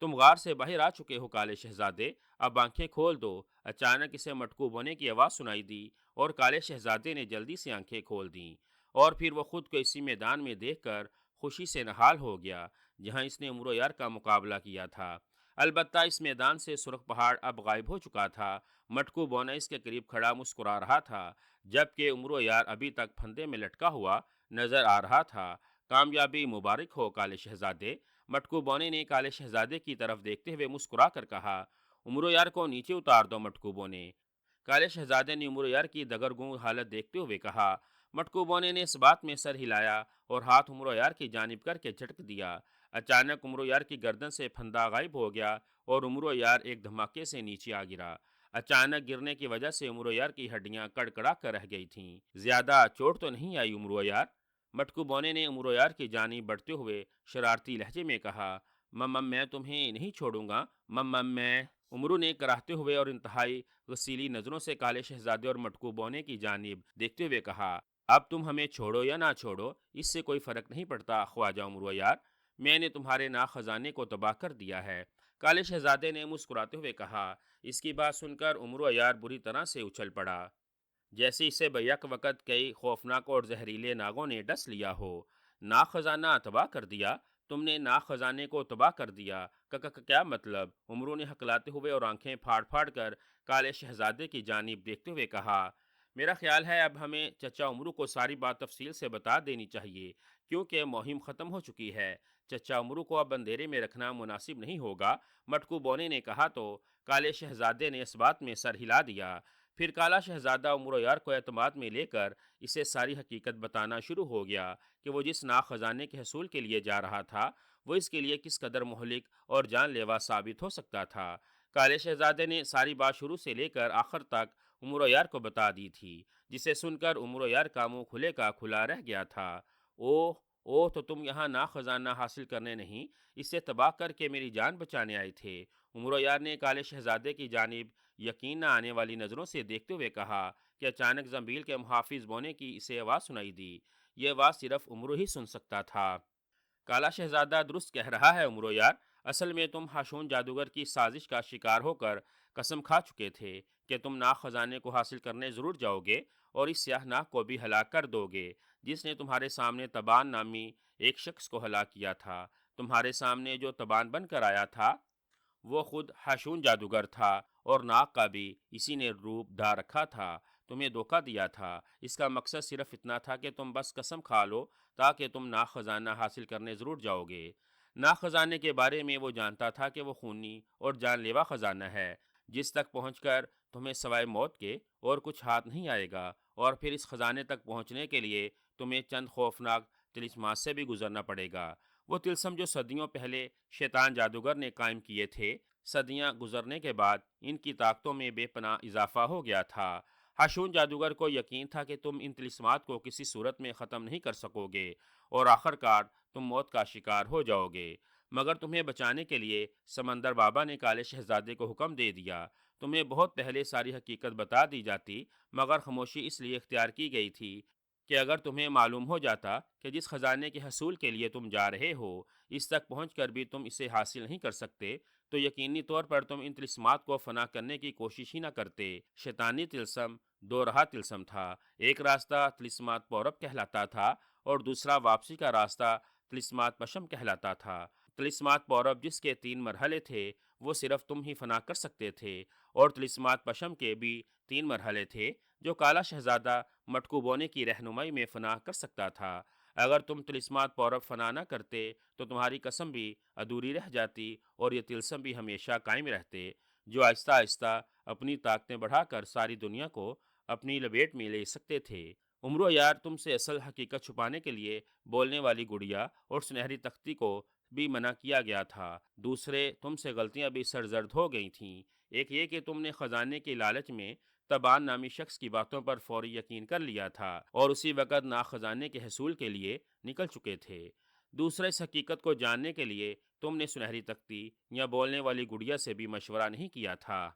تم غار سے باہر آ چکے ہو کالے شہزادے، اب آنکھیں کھول دو۔ اچانک اسے مٹکو بونے کی آواز سنائی دی، اور کالے شہزادے نے جلدی سے آنکھیں کھول دیں، اور پھر وہ خود کو اسی میدان میں دیکھ کر خوشی سے نہال ہو گیا جہاں اس نے امرو یار کا مقابلہ کیا تھا۔ البتہ اس میدان سے سرخ پہاڑ اب غائب ہو چکا تھا۔ مٹکو بونا اس کے قریب کھڑا مسکرا رہا تھا، جبکہ امرو یار ابھی تک پھندے میں لٹکا ہوا نظر آ رہا تھا۔ کامیابی مبارک ہو کالے شہزادے، مٹکو بونے نے کالے شہزادے کی طرف دیکھتے ہوئے مسکرا کر کہا۔ امرو یار کو نیچے اتار دو مٹکو بونے، کالے شہزادے نے امرو یار کی دگرگوں حالت دیکھتے ہوئے کہا۔ مٹکو بونے نے اس بات میں سر ہلایا اور ہاتھ امرو یار کی جانب کر کے جھٹک دیا۔ اچانک امرو یار کی گردن سے پھندا غائب ہو گیا، اور امرو یار ایک دھماکے سے نیچے آ گرا۔ اچانک گرنے کی وجہ سے امرو یار کی ہڈیاں کڑکڑا کر رہ گئی تھیں۔ زیادہ چوٹ تو نہیں آئی امرو یار؟ مٹکو بونے نے امرو یار کی جانب بڑھتے ہوئے شرارتی لہجے میں کہا۔ میں تمہیں نہیں چھوڑوں گا، میں امرو نے کراہتے ہوئے اور انتہائی غصیلی نظروں سے کالے شہزادے اور مٹکو بونے کی جانب دیکھتے ہوئے کہا، اب تم ہمیں چھوڑو یا نہ چھوڑو، اس سے کوئی فرق نہیں پڑتا خواجہ امرو یار، میں نے تمہارے ناگ خزانے کو تباہ کر دیا ہے۔ کالے شہزادے نے مسکراتے ہوئے کہا۔ اس کی بات سن کر امرو یار بری طرح سے اچھل پڑا، جیسے اسے بیک وقت کئی خوفناک اور زہریلے ناگوں نے ڈس لیا ہو۔ ناگ خزانہ تباہ کر دیا؟ تم نے ناک خزانے کو تباہ کر دیا۔ کیا مطلب؟ عمرو نے ہکلاتے ہوئے اور آنکھیں پھاڑ پھاڑ کر کالے شہزادے کی جانب دیکھتے ہوئے کہا۔ میرا خیال ہے اب ہمیں چچا عمرو کو ساری بات تفصیل سے بتا دینی چاہیے، کیونکہ مہم ختم ہو چکی ہے۔ چچا عمرو کو اب اندھیرے میں رکھنا مناسب نہیں ہوگا، مٹکو بونے نے کہا تو کالے شہزادے نے اس بات میں سر ہلا دیا۔ پھر کالا شہزادہ عمرو یار کو اعتماد میں لے کر اسے ساری حقیقت بتانا شروع ہو گیا کہ وہ جس ناک خزانے کے حصول کے لیے جا رہا تھا وہ اس کے لیے کس قدر مہلک اور جان لیوا ثابت ہو سکتا تھا۔ کالے شہزادے نے ساری بات شروع سے لے کر آخر تک عمرو یار کو بتا دی تھی، جسے سن کر عمرو یار کا منہ کھلے کا کھلا رہ گیا تھا۔ اوہ اوہ، تو تم یہاں ناک خزانہ حاصل کرنے نہیں، اسے تباہ کر کے میری جان بچانے آئے تھے؟ عمرو یار نے کالے شہزادے کی جانب یقین نہ آنے والی نظروں سے دیکھتے ہوئے کہا کہ اچانک زنبیل کے محافظ بونے کی اسے آواز سنائی دی۔ یہ آواز صرف عمرو ہی سن سکتا تھا۔ کالا شہزادہ درست کہہ رہا ہے عمرو یار، اصل میں تم ہاشون جادوگر کی سازش کا شکار ہو کر قسم کھا چکے تھے کہ تم ناک خزانے کو حاصل کرنے ضرور جاؤ گے اور اس سیاہ ناک کو بھی ہلاک کر دو گے جس نے تمہارے سامنے تبان نامی ایک شخص کو ہلاک کیا تھا۔ تمہارے سامنے جو تبان بن کر آیا تھا وہ خود ہاشون جادوگر تھا، اور ناک کا بھی اسی نے روپ دھار رکھا تھا۔ تمہیں دھوکہ دیا تھا۔ اس کا مقصد صرف اتنا تھا کہ تم بس قسم کھا لو تاکہ تم ناک خزانہ حاصل کرنے ضرور جاؤ گے۔ ناک خزانے کے بارے میں وہ جانتا تھا کہ وہ خونی اور جان لیوا خزانہ ہے جس تک پہنچ کر تمہیں سوائے موت کے اور کچھ ہاتھ نہیں آئے گا، اور پھر اس خزانے تک پہنچنے کے لیے تمہیں چند خوفناک طلسمات سے بھی گزرنا پڑے گا۔ وہ طلسم جو صدیوں پہلے شیطان جادوگر نے قائم کیے تھے، صدیاں گزرنے کے بعد ان کی طاقتوں میں بے پناہ اضافہ ہو گیا تھا۔ ہاشون جادوگر کو یقین تھا کہ تم ان طلسمات کو کسی صورت میں ختم نہیں کر سکو گے اور آخر کار تم موت کا شکار ہو جاؤ گے، مگر تمہیں بچانے کے لیے سمندر بابا نے کالے شہزادے کو حکم دے دیا۔ تمہیں بہت پہلے ساری حقیقت بتا دی جاتی، مگر خاموشی اس لیے اختیار کی گئی تھی کہ اگر تمہیں معلوم ہو جاتا کہ جس خزانے کے حصول کے لیے تم جا رہے ہو اس تک پہنچ کر بھی تم اسے حاصل نہیں کر سکتے تو یقینی طور پر تم ان طلسمات کو فنا کرنے کی کوشش ہی نہ کرتے۔ شیطانی طلسم دو راہ طلسم تھا، ایک راستہ طلسمات پورب کہلاتا تھا اور دوسرا واپسی کا راستہ طلسمات پشم کہلاتا تھا۔ طلسمات پورب جس کے 3 مرحلے تھے وہ صرف تم ہی فنا کر سکتے تھے، اور طلسمات پشم کے بھی 3 مرحلے تھے جو کالا شہزادہ مٹکو بونے کی رہنمائی میں فنا کر سکتا تھا۔ اگر تم طلسمات پورب فنا نہ کرتے تو تمہاری قسم بھی ادھوری رہ جاتی اور یہ طلسم بھی ہمیشہ قائم رہتے، جو آہستہ آہستہ اپنی طاقتیں بڑھا کر ساری دنیا کو اپنی لپیٹ میں لے سکتے تھے۔ عمرو یار، تم سے اصل حقیقت چھپانے کے لیے بولنے والی گڑیا اور سنہری تختی کو بھی منع کیا گیا تھا۔ دوسرے، تم سے غلطیاں بھی سرزد ہو گئی تھیں۔ ایک یہ کہ تم نے خزانے کے لالچ میں تبان نامی شخص کی باتوں پر فوری یقین کر لیا تھا اور اسی وقت ناک خزانے کے حصول کے لیے نکل چکے تھے۔ دوسرا، اس حقیقت کو جاننے کے لیے تم نے سنہری تختی یا بولنے والی گڑیا سے بھی مشورہ نہیں کیا تھا۔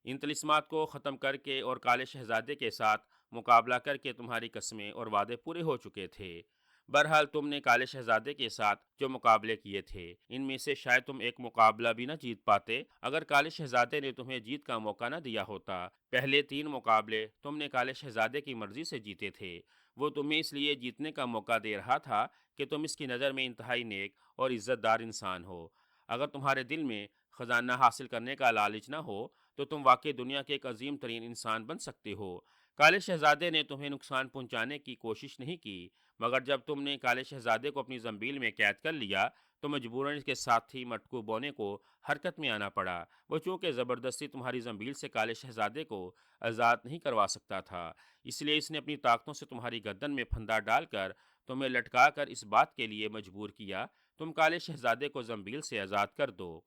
ان طلسمات کو ختم کر کے اور کالے شہزادے کے ساتھ مقابلہ کر کے تمہاری قسمیں اور وعدے پورے ہو چکے تھے۔ بہرحال تم نے کالے شہزادے کے ساتھ جو مقابلے کیے تھے ان میں سے شاید تم ایک مقابلہ بھی نہ جیت پاتے اگر کالے شہزادے نے تمہیں جیت کا موقع نہ دیا ہوتا۔ پہلے 3 مقابلے تم نے کالے شہزادے کی مرضی سے جیتے تھے۔ وہ تمہیں اس لیے جیتنے کا موقع دے رہا تھا کہ تم اس کی نظر میں انتہائی نیک اور عزت دار انسان ہو۔ اگر تمہارے دل میں خزانہ حاصل کرنے کا لالچ نہ ہو تو تم واقعی دنیا کے ایک عظیم ترین انسان بن سکتے ہو۔ کالے شہزادے نے تمہیں نقصان پہنچانے کی کوشش نہیں کی، مگر جب تم نے کالے شہزادے کو اپنی زنبیل میں قید کر لیا تو مجبوراً اس کے ساتھی مٹکو بونے کو حرکت میں آنا پڑا۔ وہ چونکہ زبردستی تمہاری زنبیل سے کالے شہزادے کو آزاد نہیں کروا سکتا تھا، اس لیے اس نے اپنی طاقتوں سے تمہاری گردن میں پھندا ڈال کر تمہیں لٹکا کر اس بات کے لیے مجبور کیا تم کالے شہزادے کو زنبیل سے آزاد کر دو۔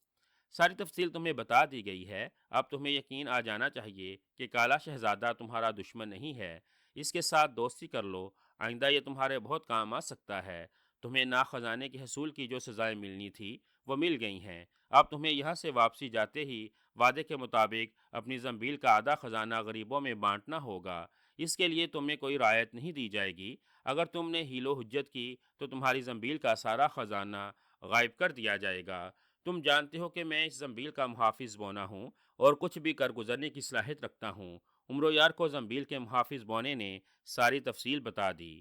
ساری تفصیل تمہیں بتا دی گئی ہے۔ اب تمہیں یقین آ جانا چاہیے کہ کالا شہزادہ تمہارا دشمن نہیں ہے۔ اس کے ساتھ دوستی کر لو، آئندہ یہ تمہارے بہت کام آ سکتا ہے۔ تمہیں ناک خزانے کے حصول کی جو سزائیں ملنی تھی وہ مل گئی ہیں۔ اب تمہیں یہاں سے واپسی جاتے ہی وعدے کے مطابق اپنی زنبیل کا آدھا خزانہ غریبوں میں بانٹنا ہوگا۔ اس کے لیے تمہیں کوئی رعایت نہیں دی جائے گی۔ اگر تم نے حیل و حجت کی تو تمہاری زنبیل کا سارا خزانہ غائب کر دیا جائے گا۔ تم جانتے ہو کہ میں اس زنبیل کا محافظ بونا ہوں اور کچھ بھی کر گزرنے کی صلاحیت رکھتا ہوں۔ عمرو یار کو زنبیل کے محافظ بونے نے ساری تفصیل بتا دی۔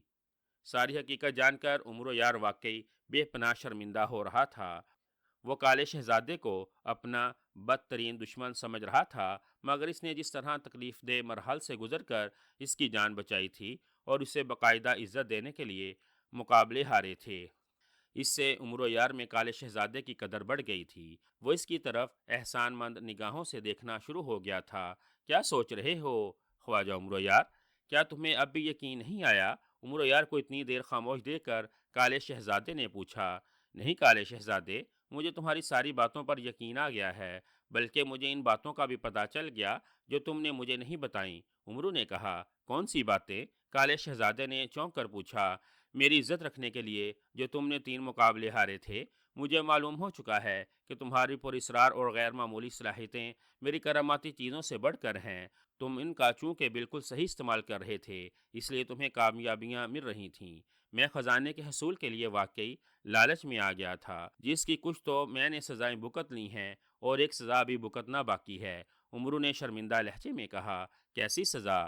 ساری حقیقت جان کر عمرو یار واقعی بے پناہ شرمندہ ہو رہا تھا۔ وہ کالے شہزادے کو اپنا بدترین دشمن سمجھ رہا تھا، مگر اس نے جس طرح تکلیف دہ مرحل سے گزر کر اس کی جان بچائی تھی اور اسے باقاعدہ عزت دینے کے لیے مقابلے ہارے تھے، اس سے عمر و یار میں کالے شہزادے کی قدر بڑھ گئی تھی۔ وہ اس کی طرف احسان مند نگاہوں سے دیکھنا شروع ہو گیا تھا۔ کیا سوچ رہے ہو خواجہ عمر و یار؟ کیا تمہیں اب بھی یقین نہیں آیا؟ عمر و یار کو اتنی دیر خاموش دیکھ کر کالے شہزادے نے پوچھا۔ نہیں کالے شہزادے، مجھے تمہاری ساری باتوں پر یقین آ گیا ہے، بلکہ مجھے ان باتوں کا بھی پتہ چل گیا جو تم نے مجھے نہیں بتائیں۔ عمرو نے کہا، کون سی باتیں؟ کالے شہزادے نے چونک کر پوچھا۔ میری عزت رکھنے کے لیے جو تم نے 3 مقابلے ہارے تھے، مجھے معلوم ہو چکا ہے کہ تمہاری پراسرار اور غیر معمولی صلاحیتیں میری کراماتی چیزوں سے بڑھ کر ہیں۔ تم ان کا چونکہ بالکل صحیح استعمال کر رہے تھے، اس لیے تمہیں کامیابیاں مل رہی تھیں۔ میں خزانے کے حصول کے لیے واقعی لالچ میں آ گیا تھا، جس کی کچھ تو میں نے سزائیں بھگت لی ہیں اور ایک سزا بھی بھگتنا باقی ہے۔ عمرو نے شرمندہ لہجے میں کہا، کیسی سزا؟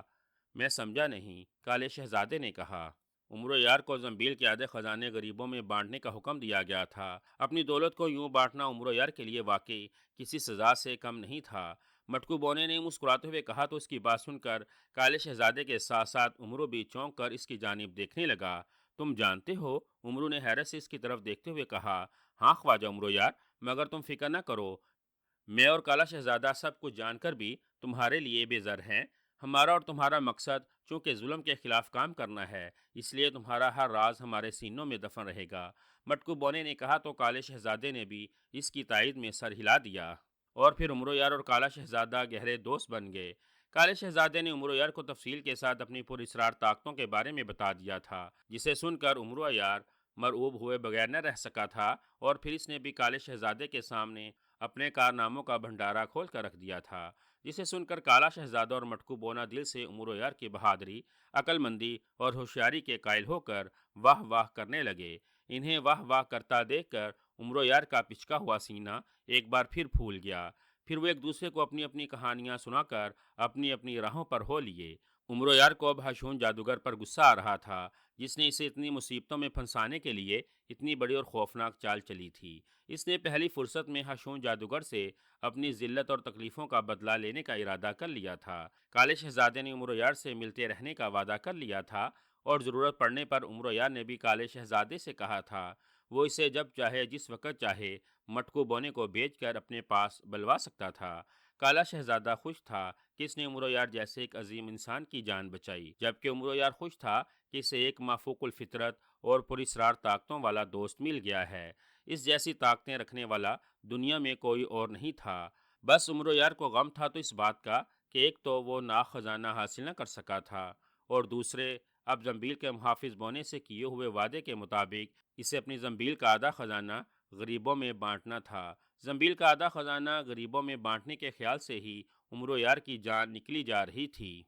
میں سمجھا نہیں، کالے شہزادے نے کہا۔ عمر یار کو زنبیل کے آدھے خزانے غریبوں میں بانٹنے کا حکم دیا گیا تھا۔ اپنی دولت کو یوں بانٹنا عمر یار کے لیے واقعی کسی سزا سے کم نہیں تھا۔ مٹکو بونے نے مسکراتے ہوئے کہا تو اس کی بات سن کر کالے شہزادے کے ساتھ ساتھ عمرو بھی چونک کر اس کی جانب دیکھنے لگا۔ تم جانتے ہو؟ عمرو نے حیرت سے اس کی طرف دیکھتے ہوئے کہا۔ ہاں خواجہ عمر یار، مگر تم فکر نہ کرو، میں اور کالا شہزادہ سب کچھ جان کر بھی تمہارے لیے بے زر ہیں۔ ہمارا اور تمہارا مقصد چونکہ ظلم کے خلاف کام کرنا ہے، اس لیے تمہارا ہر راز ہمارے سینوں میں دفن رہے گا۔ مٹکو بونے نے کہا تو کالے شہزادے نے بھی اس کی تائید میں سر ہلا دیا، اور پھر عمر یار اور کالا شہزادہ گہرے دوست بن گئے۔ کالے شہزادے نے عمر یار کو تفصیل کے ساتھ اپنی پراسرار طاقتوں کے بارے میں بتا دیا تھا، جسے سن کر عمر یار مرعوب ہوئے بغیر نہ رہ سکا تھا، اور پھر اس نے بھی کالے شہزادے کے سامنے اپنے کارناموں کا بھنڈارا کھول کر رکھ دیا تھا، جسے سن کر کالا شہزادہ اور مٹکو بونا دل سے عمر یار کی بہادری، عقل مندی اور ہوشیاری کے قائل ہو کر واہ واہ کرنے لگے۔ انہیں واہ واہ کرتا دیکھ کر عمر یار کا پچکا ہوا سینہ ایک بار پھر پھول گیا۔ پھر وہ ایک دوسرے کو اپنی اپنی کہانیاں سنا کر اپنی اپنی راہوں پر ہو لیے۔ عمر یار کو اب ہشون جادوگر پر غصہ آ رہا تھا، جس نے اسے اتنی مصیبتوں میں پھنسانے کے لیے اتنی بڑی اور خوفناک چال چلی تھی۔ اس نے پہلی فرصت میں ہشون جادوگر سے اپنی ذلت اور تکلیفوں کا بدلہ لینے کا ارادہ کر لیا تھا۔ کالے شہزادے نے عمر یار سے ملتے رہنے کا وعدہ کر لیا تھا، اور ضرورت پڑنے پر عمر یار نے بھی کالے شہزادے سے کہا تھا وہ اسے جب چاہے جس وقت چاہے مٹکو بونے کو بیچ کر اپنے پاس بلوا سکتا تھا۔ کالا شہزادہ خوش تھا کہ اس نے عمر یار جیسے ایک عظیم انسان کی جان بچائی، جبکہ عمر یار خوش تھا کہ اسے ایک مافوق الفطرت اور پراسرار طاقتوں والا دوست مل گیا ہے۔ اس جیسی طاقتیں رکھنے والا دنیا میں کوئی اور نہیں تھا۔ بس عمر یار کو غم تھا تو اس بات کا کہ ایک تو وہ ناک خزانہ حاصل نہ کر سکا تھا، اور دوسرے اب زنبیل کے محافظ بونے سے کیے ہوئے وعدے کے مطابق اسے اپنی زنبیل کا آدھا خزانہ غریبوں میں بانٹنا تھا۔ زنبیل کا آدھا خزانہ غریبوں میں بانٹنے کے خیال سے ہی عمر یار کی جان نکلی جا رہی تھی۔